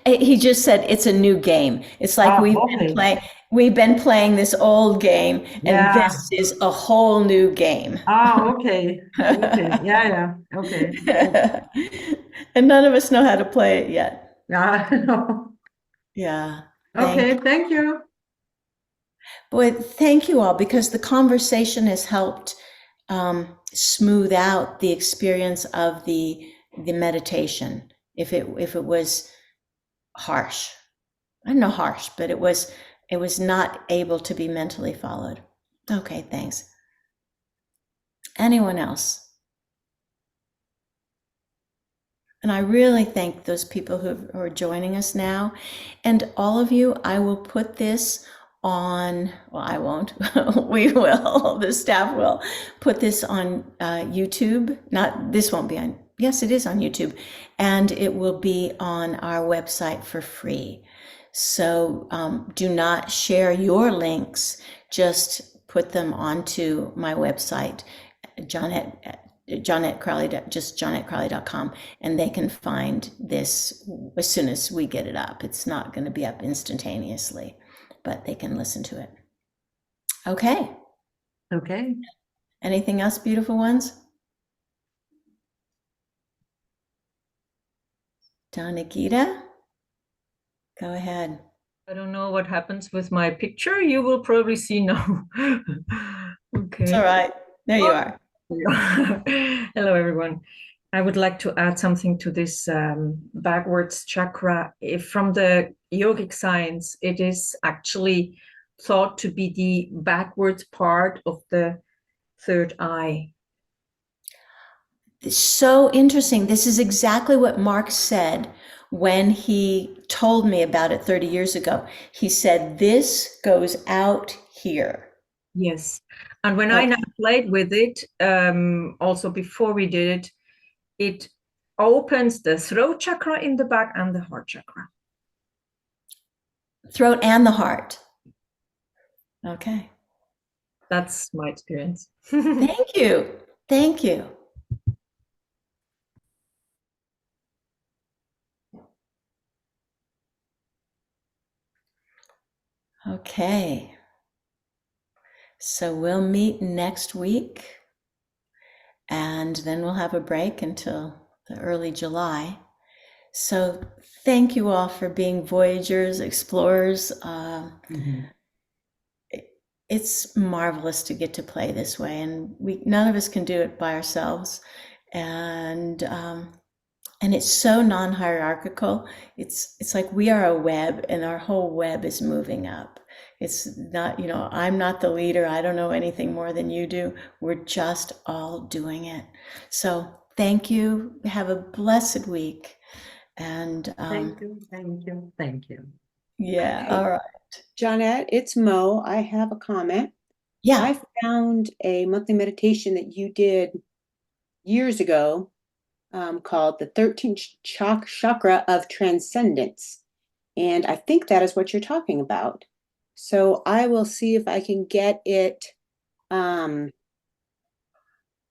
He just said it's a new game. It's like Ah, okay. we've been playing this old game and Yeah. this is a whole new game. Ah, okay. Okay. Yeah, yeah. Okay. And none of us know how to play it yet. Yeah. No. Yeah. Okay, thank you. Boy, thank you all because the conversation has helped smooth out the experience of the meditation. If it was harsh, I don't know harsh, but it was not able to be mentally followed. Okay, thanks. Anyone else? And I really thank those people who are joining us now. And all of you, I will put this on, well, I won't, we will, the staff will put this on YouTube. Not, this won't be on, yes, it is on YouTube. And it will be on our website for free. So do not share your links, just put them onto my website, Johnette Crowley, just JohnetteCrowley.com, and they can find this as soon as we get it up. It's not going to be up instantaneously, but they can listen to it. Okay. Okay. Anything else, beautiful ones? Donagita, go ahead. I don't know what happens with my picture. You will probably see now. Okay. It's all right. There you are. Hello, everyone. I would like to add something to this backwards chakra. From the yogic science, it is actually thought to be the backwards part of the third eye. It's so interesting. This is exactly what Mark said when he told me about it 30 years ago, he said, this goes out here. Yes. And when I now played with it, also before we did it, it opens the throat chakra in the back and the heart chakra. Throat and the heart. Okay. That's my experience. Thank you. Thank you. Okay. So we'll meet next week, and then we'll have a break until the early July. So thank you all for being voyagers, explorers. It's marvelous to get to play this way, and none of us can do it by ourselves. And it's so non-hierarchical. It's like we are a web, and our whole web is moving up. It's not, I'm not the leader. I don't know anything more than you do. We're just all doing it. So thank you. Have a blessed week. And Thank you. Yeah. Hey, All right. Johnette, it's Mo. I have a comment. Yeah. I found a monthly meditation that you did years ago called the 13th Chakra of Transcendence. And I think that is what you're talking about. So I will see if I can get it, get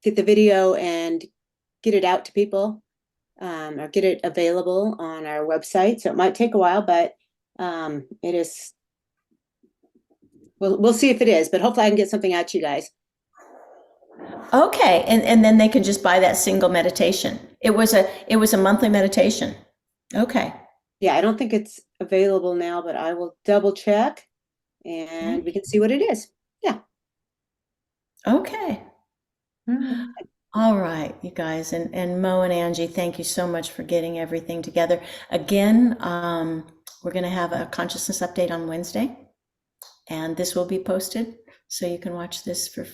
the video and get it out to people, or get it available on our website. So it might take a while, but it is. We'll see if it is, but hopefully I can get something out to you guys. Okay. And then they can just buy that single meditation. It was a monthly meditation. Okay. Yeah, I don't think it's available now, but I will double check and we can see what it is. Yeah. Okay. All right, you guys, and Mo and Angie, thank you so much for getting everything together. Again, we're going to have a consciousness update on Wednesday, and this will be posted, so you can watch this for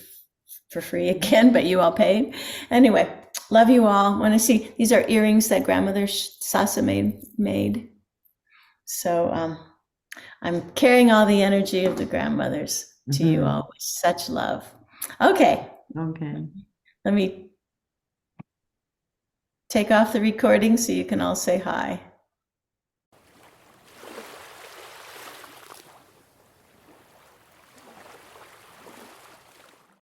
free again, but you all paid. Anyway, love you all. Want to see, these are earrings that grandmother Sasa made. So I'm carrying all the energy of the grandmothers to you all with such love. Okay. Okay. Let me take off the recording so you can all say hi.